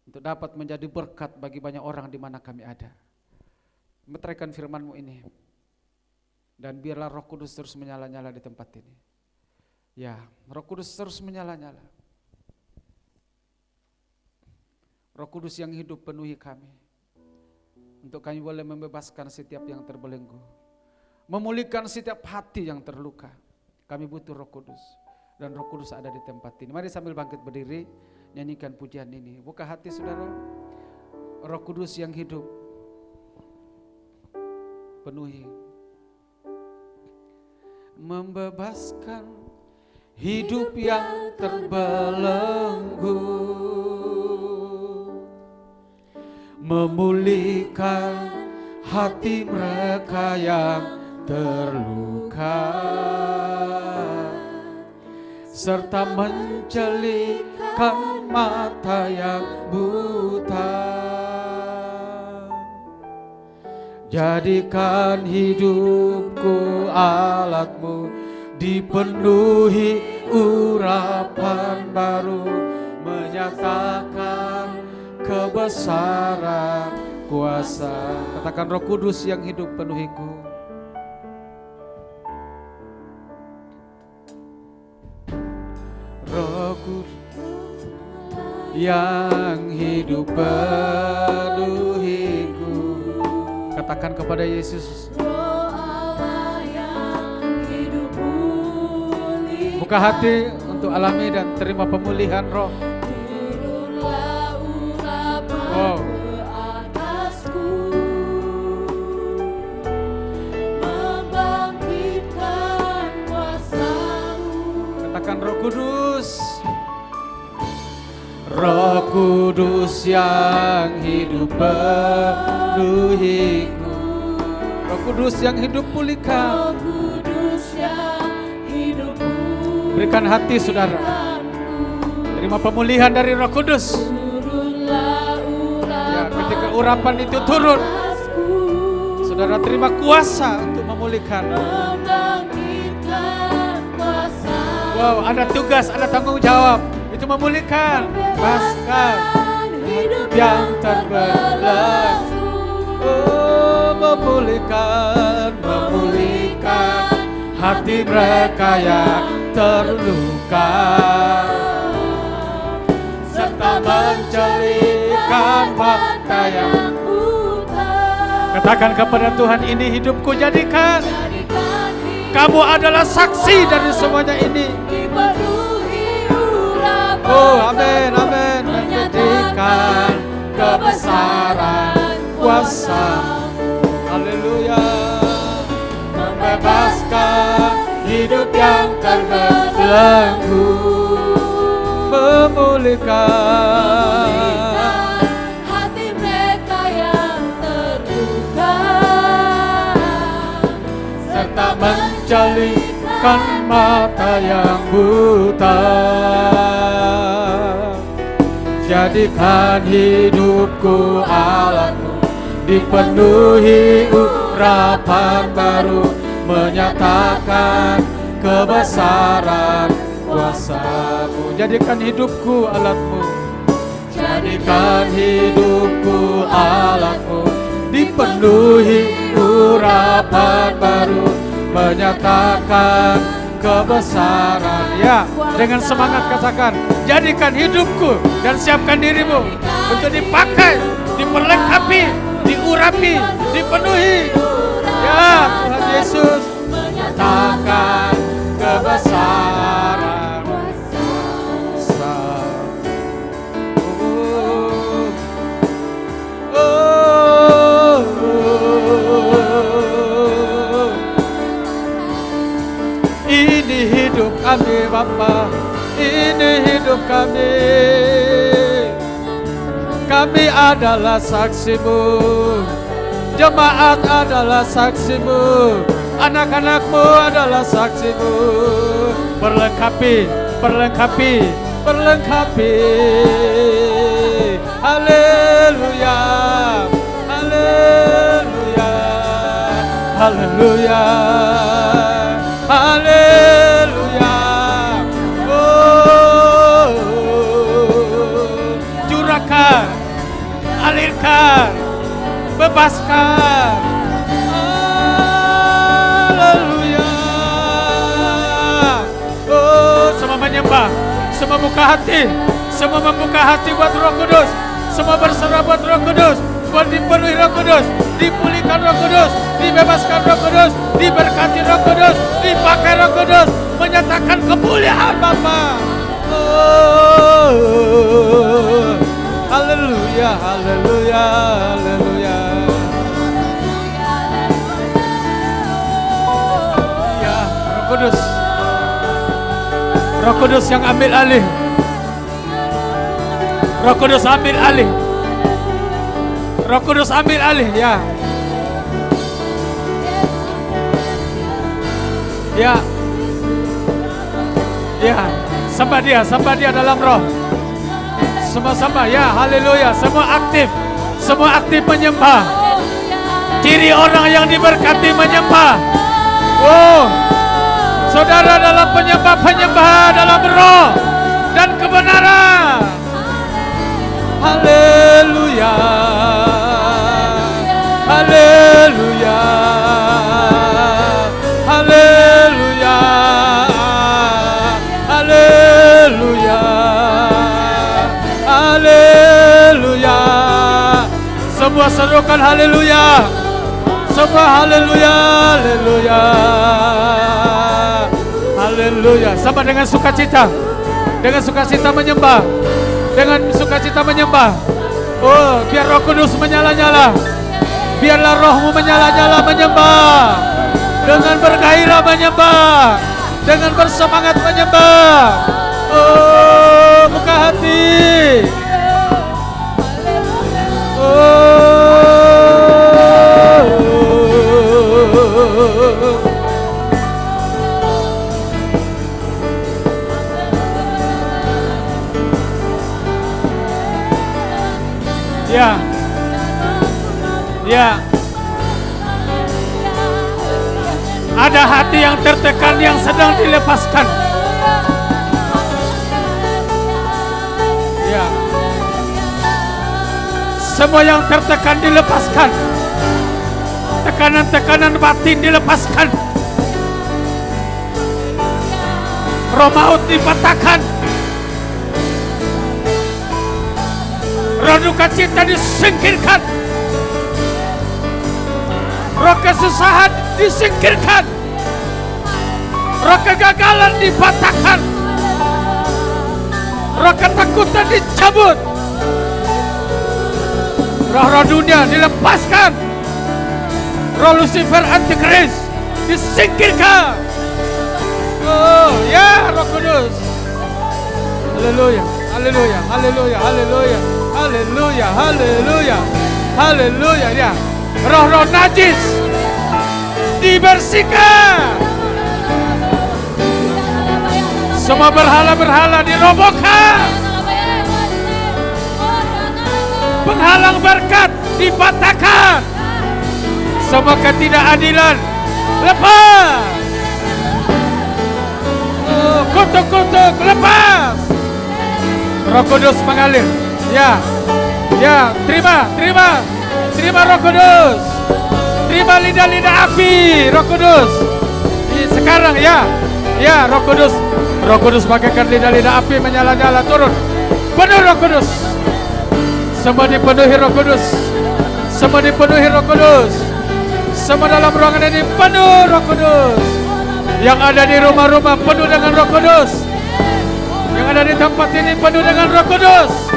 untuk dapat menjadi berkat bagi banyak orang di mana kami ada. Meteraikan firman-Mu ini, dan biarlah Roh Kudus terus menyala-nyala di tempat ini. Ya, Roh Kudus terus menyala-nyala. Roh Kudus yang hidup penuhi kami, untuk kami boleh membebaskan setiap yang terbelenggu, memulihkan setiap hati yang terluka. Kami butuh Roh Kudus, dan Roh Kudus ada di tempat ini. Mari sambil bangkit berdiri, nyanyikan pujian ini. Buka hati saudara, Roh Kudus yang hidup penuhi, membebaskan hidup yang terbelenggu, memulihkan hati mereka yang terluka, serta mencelikkan mata yang buta. Jadikan hidupku alat-Mu, dipenuhi urapan baru, menyatakan kebesaran kuasa. Katakan, Roh Kudus yang hidup penuhiku. Roh Kudus yang hidup penuhiku. Katakan kepada Yesus. Buka hati untuk alami dan terima pemulihan roh. Wow. Katakan, Roh Kudus. Roh Kudus yang hidup penuhiku. Roh Kudus yang hidup pulihkan. Berikan hati saudara. Terima pemulihan dari Roh Kudus. Ya, ketika urapan itu turun, saudara terima kuasa untuk memulihkan. Wow, ada tugas, ada tanggung jawab. Itu memulihkan, bebaskan hidup yang terbelenggu. Oh, memulihkan hati mereka yang terluka, serta mencerahkan mata yang buta. Katakan kepada Tuhan, ini hidupku, jadikan kamu adalah saksi dari semuanya ini. Oh, amin, amin. Menjadikan kebesaran kuasa. Haleluya. Membebaskan hidup yang terbelenggu. Memulihkan hati mereka yang terluka, serta menjalikan mata yang buta. Jadikan hidupku alatmu, dipenuhi urapan baru, menyatakan kebesaran kuasa-Mu. Jadikan hidupku alatmu, jadikan hidupku alatmu, dipenuhi urapan baru, menyatakan kebesaran. Ya, dengan semangat katakan, jadikan hidupku dan siapkan dirimu untuk dipakai, diperlengkapi, diurapi, dipenuhi. Ya Tuhan Yesus, menyatakan kebesaran kuasa. Ini hidup kami Bapa, ini hidup kami. Kami adalah saksi-Mu, jemaat adalah saksi-Mu, anak-anak-Mu adalah saksi-Mu. Perlengkapi, perlengkapi, perlengkapi. Haleluya, haleluya, haleluya, haleluya. Oh, curahkan, alirkan, bebaskan. Haleluya. Oh, semua menyembah, semua buka hati, semua membuka hati buat Roh Kudus, semua berserah buat Roh Kudus, buat dipenuhi Roh Kudus, dipulihkan Roh Kudus, dibebaskan Roh Kudus, diberkati Roh Kudus, dipakai Roh Kudus, menyatakan kemuliaan Bapa. Oh, haleluya, haleluya, haleluya. Ya, Roh Kudus, Roh Kudus yang ambil alih, Roh Kudus ambil alih, Roh Kudus ambil alih. Ya, ya, ya, sembah dia dalam roh. Semua sembah, ya, haleluya. Semua aktif menyembah. Ciri orang yang diberkati menyembah. Oh, saudara dalam penyembah dalam roh dan kebenaran. haleluya, haleluya, haleluya, haleluya, haleluya. Semua serukan haleluya, semua haleluya, haleluya, haleluya. Sama dengan sukacita, dengan sukacita menyembah, dengan sukacita menyembah. Oh, biar Roh Kudus menyala-nyala, biarlah rohmu menyala-nyala menyembah, dengan bergairah menyembah, dengan bersemangat menyembah. Oh, buka hati. Ya, ya. Ada hati yang tertekan yang sedang dilepaskan. Ya. Semua yang tertekan dilepaskan. Tekanan-tekanan batin dilepaskan. Roh maut dipatahkan. Roh duka cita disingkirkan. Roh kesusahan disingkirkan. Roh kegagalan dipatahkan. Roh ketakutan dicabut. Roh-roh dunia dilepaskan. Roh Lucifer antikris disingkirkan. Oh ya, Roh Kudus. Haleluya, haleluya, haleluya, haleluya, haleluya, haleluya, haleluya. Ya, roh-roh najis dibersihkan. Semua berhala-berhala dirobohkan. Penghalang berkat dipatahkan. Semua ketidakadilan lepas. Kutuk-kutuk lepas. Roh Kudus mengalir. Ya, ya, terima Roh Kudus. Terima lidah-lidah api Roh Kudus. Sekarang ya, ya Roh Kudus. Roh Kudus bagaikan lidah-lidah api menyala-nyala turun. Penuh Roh Kudus. Semua dipenuhi Roh Kudus. Semua dipenuhi Roh Kudus. Semua dalam ruangan ini penuh Roh Kudus. Yang ada di rumah-rumah penuh dengan Roh Kudus. Yang ada di tempat ini penuh dengan Roh Kudus.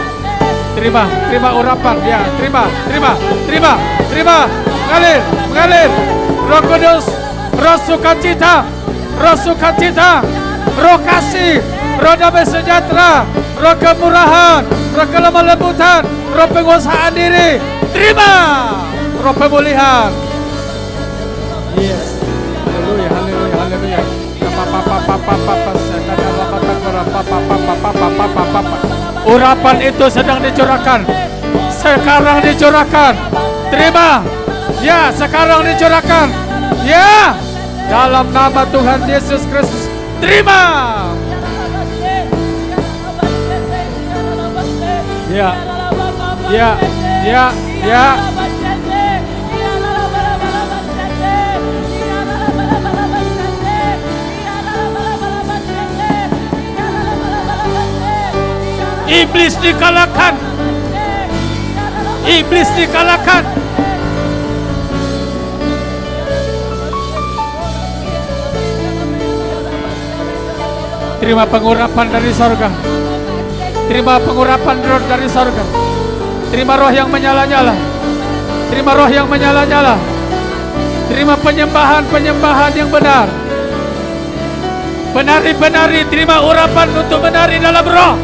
Terima urapan ya, terima. Mengalir. Roh Kudus, Roh sukacita, Roh kasih, Roh damai sejahtera, Roh kemurahan, Roh kelemah lembutan, Roh penguasaan diri. Terima Roh pemulihan. Yes. Haleluya. Urapan itu sedang dicurahkan. Sekarang dicurahkan. Terima. Ya, sekarang dicurahkan. Ya. Dalam nama Tuhan Yesus Kristus. Terima. Ya. Iblis dikalahkan. Terima pengurapan dari sorga. Terima pengurapan roh dari sorga. Terima roh yang menyala-nyala. Terima penyembahan yang benar. Penari-penari terima urapan untuk menari dalam roh.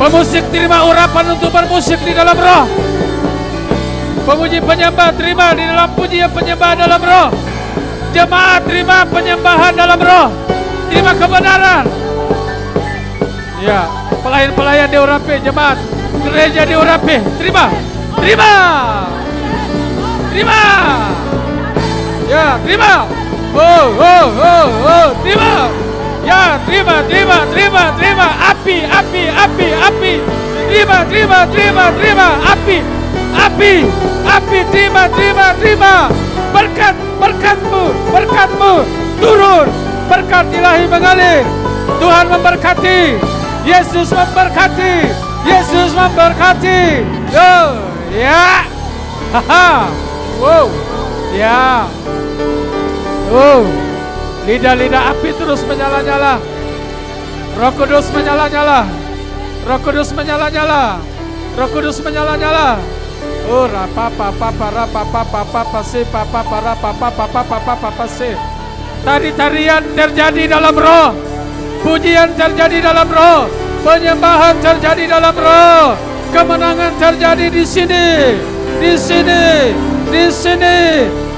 Pemusik terima urapan untuk bermusik di dalam roh. Pemuji penyembah terima di dalam pujian penyembahan dalam roh. Jemaat terima penyembahan dalam roh. Terima kebenaran. Ya, pelayan-pelayan diurapi, jemaat gereja diurapi. Terima. Ya, terima. Terima. Ya, terima. Api. terima. Api, terima. Berkatmu turun. Berkat ilahi mengalir. Tuhan memberkati. Yesus memberkati. Yo, ya. Haha. Wow. Ya. Oh. Lidah-lidah api terus menyala-nyala. Roh Kudus menyala-nyala. Roh Kudus menyala-nyala. Oh, tari-tarian terjadi dalam roh. Pujian terjadi dalam roh. Penyembahan terjadi dalam roh. Kemenangan terjadi di sini.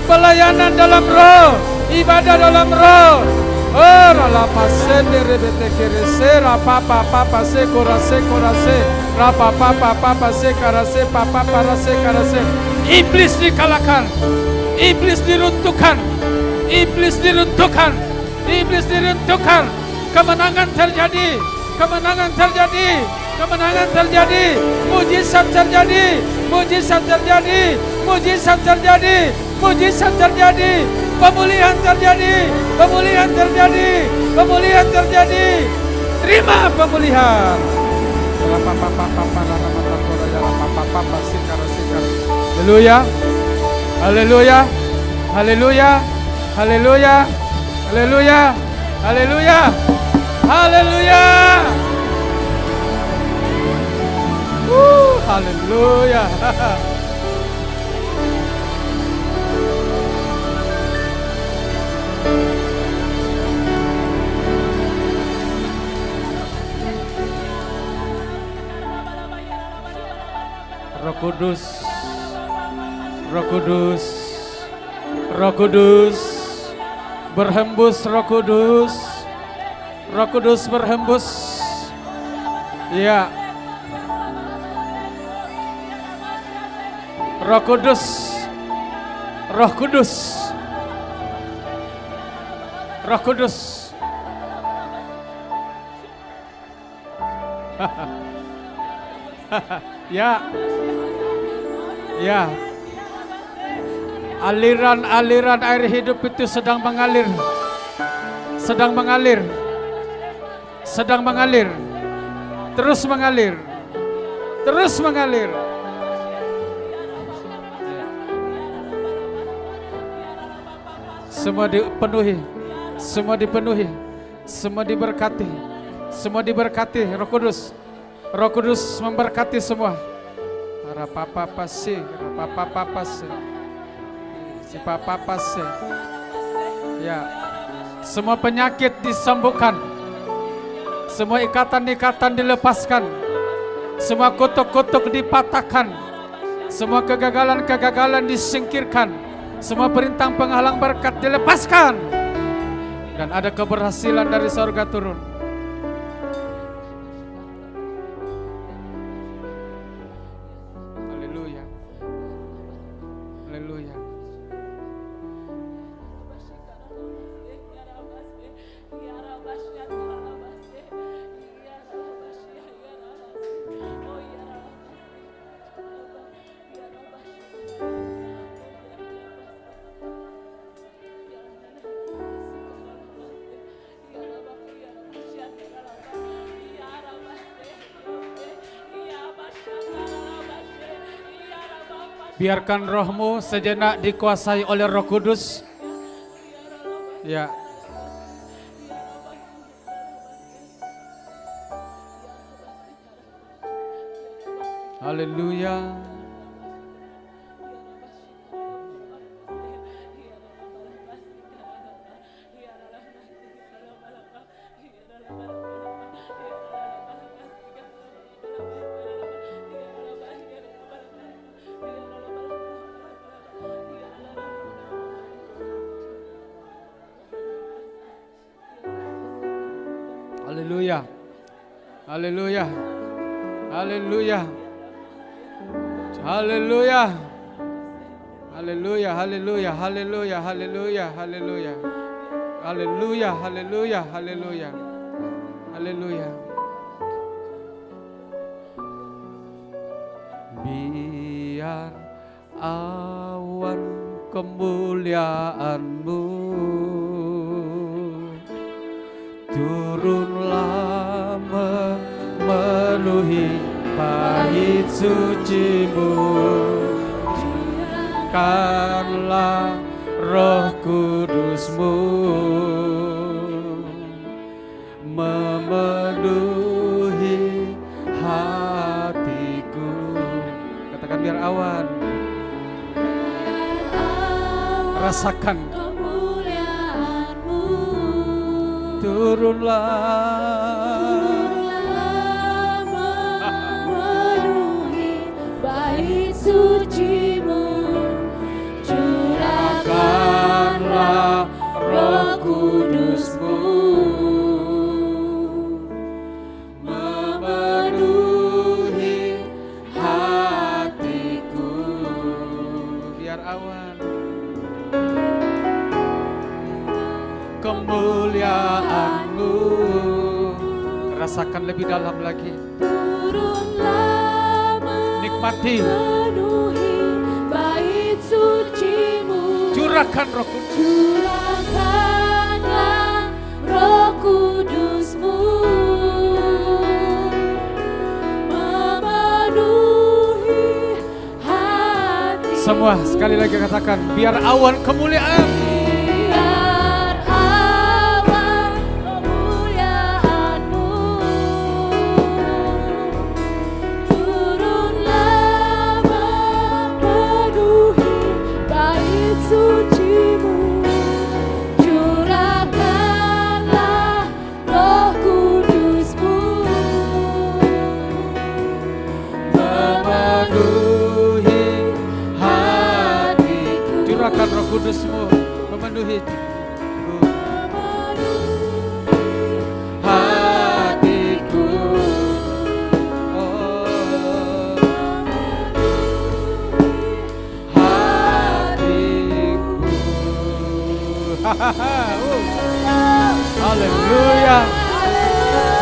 Pelayanan dalam roh. Ibadah dalam roh. Oh, la pasende rebete kerese papa se korase papa se karase. Iblis dikalahkan. Iblis diruntuhkan. Kemenangan terjadi. Mujizat terjadi. Pemulihan terjadi. Terima pemulihan. Haleluya. Haleluya. Roh Kudus, berhembus Roh Kudus berhembus. Ya. Roh Kudus. Ya. Aliran air hidup itu sedang mengalir. Terus mengalir. Semua dipenuhi. Semua diberkati. Roh Kudus memberkati semua. Ya. Semua penyakit disembuhkan. Semua ikatan-ikatan dilepaskan. Semua kutuk-kutuk dipatahkan. Semua kegagalan-kegagalan disingkirkan. Semua perintah penghalang berkat dilepaskan. Dan ada keberhasilan dari surga turun. Biarkan rohmu sejenak dikuasai oleh Roh Kudus. Ya. Haleluya. Haleluya. Haleluya. Haleluya. Haleluya. Haleluya. Haleluya. Haleluya. Haleluya. Haleluya. Haleluya. Haleluya. Haleluya. biar awan kemuliaan-Mu turunlah memenuhi bait suci-Mu. Curahkanlah Roh Kudus-Mu memenuhi hatiku. Katakan biar awan. Rasakan kemuliaan-Mu. Turunlah memenuhi bait suci-Mu. Curahkanlah Roh Kudus-Mu memenuhi hatiku. Biar awan kemuliaan-Mu. Rasakan lebih dalam lagi. turunlah Nikmati. memenuhi bait suci-Mu. Curahkan Roh Kudus. Curahkanlah Roh Kudus-Mu memenuhi hati. Semua sekali lagi katakan biar awan kemuliaan. Biar awan kemuliaan-Mu turunlah memenuhi bait suci-Mu. Curahkanlah Roh Kudus-Mu Memenuhi hatiku. Curahkan Roh Kudus-Mu memenuhi hatiku. Oh, hatiku. Haleluya.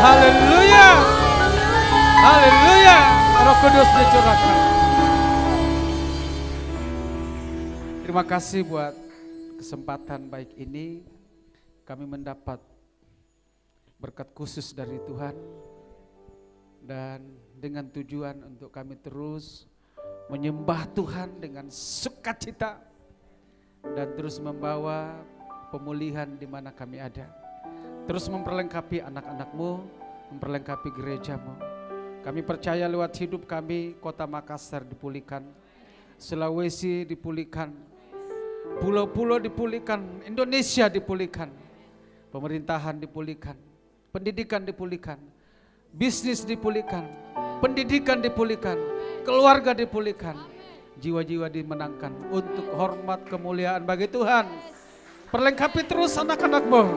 Haleluya. Haleluya. Roh Kudus dicurahkan. Terima kasih buat kesempatan baik ini. Kami mendapat berkat khusus dari Tuhan. Dan dengan tujuan untuk kami terus menyembah Tuhan dengan sukacita. Dan terus membawa pemulihan di mana kami ada. Terus memperlengkapi anak-anak-Mu, memperlengkapi gereja-Mu. Kami percaya lewat hidup kami, kota Makassar dipulihkan, Sulawesi dipulihkan, pulau-pulau dipulihkan, Indonesia dipulihkan, pemerintahan dipulihkan, pendidikan dipulihkan, bisnis dipulihkan, pendidikan dipulihkan, keluarga dipulihkan, jiwa-jiwa dimenangkan untuk hormat kemuliaan bagi Tuhan. Perlengkapi terus anak-anak-Mu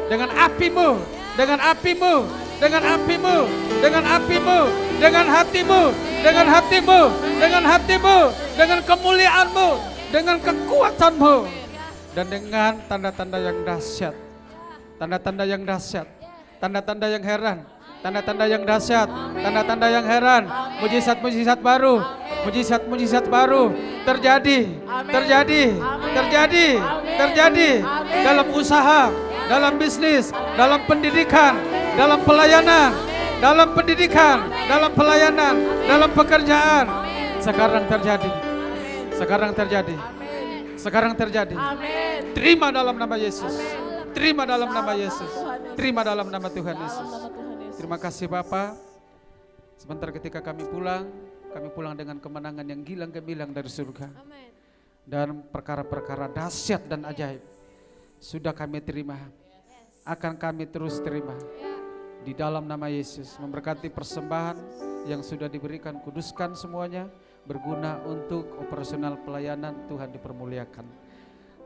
dengan api-Mu, dengan api-Mu, dengan api-Mu, dengan api-Mu, dengan hati-Mu, dengan hati-Mu, dengan hati-Mu, dengan kemuliaan-Mu, dengan kekuatan-Mu, dan dengan tanda-tanda yang dahsyat, tanda-tanda yang dahsyat, tanda-tanda yang heran, tanda-tanda yang dahsyat, tanda-tanda yang heran, mujizat-mujizat baru, mujizat-mujizat baru terjadi, terjadi, terjadi, terjadi dalam usaha, dalam bisnis, dalam pendidikan, dalam pelayanan, dalam pendidikan, dalam pelayanan, dalam pekerjaan. Sekarang terjadi, sekarang terjadi, sekarang terjadi. Terima dalam nama Yesus, terima dalam nama Yesus, terima dalam nama Tuhan Yesus. Terima kasih Bapa. Sebentar ketika kami pulang dengan kemenangan yang gilang gemilang dari surga. Dan perkara-perkara dahsyat dan ajaib sudah kami terima, akan kami terus terima. Di dalam nama Yesus, memberkati persembahan yang sudah diberikan, kuduskan semuanya, berguna untuk operasional pelayanan Tuhan dipermuliakan.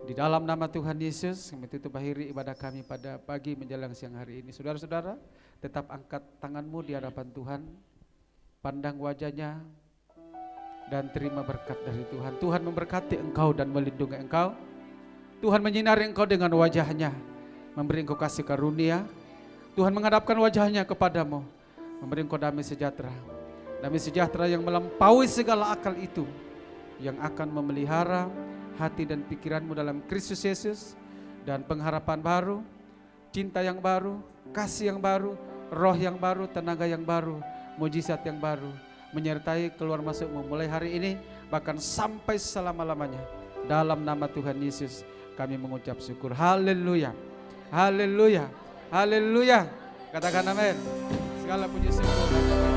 Di dalam nama Tuhan Yesus, kami tutup akhiri ibadah kami pada pagi menjelang siang hari ini. Saudara-saudara, tetap angkat tanganmu di hadapan Tuhan, pandang wajahnya, dan terima berkat dari Tuhan. Tuhan memberkati engkau dan melindungi engkau. Tuhan menyinari engkau dengan wajahnya, memberi engkau kasih karunia. Tuhan menghadapkan wajahnya kepadamu, memberi engkau damai sejahtera. Damai sejahtera yang melampaui segala akal itu, yang akan memelihara hati dan pikiranmu dalam Kristus Yesus, dan pengharapan baru, cinta yang baru, kasih yang baru, roh yang baru, tenaga yang baru, mujizat yang baru menyertai keluar masukmu mulai hari ini bahkan sampai selama-lamanya. Dalam nama Tuhan Yesus kami mengucap syukur. Haleluya, haleluya, haleluya. Katakan amin. Segala puji syukur hanya bagi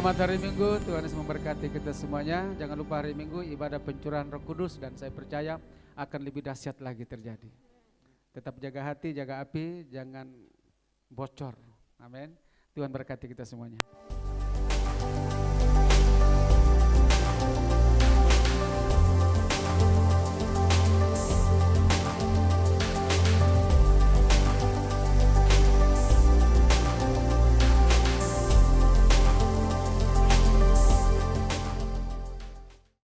Selamat hari Minggu, Tuhan Yesus memberkati kita semuanya. Jangan lupa hari Minggu ibadah pencurahan Roh Kudus, dan saya percaya akan lebih dahsyat lagi terjadi. Tetap jaga hati, jaga api, jangan bocor. Amin. Tuhan berkati kita semuanya.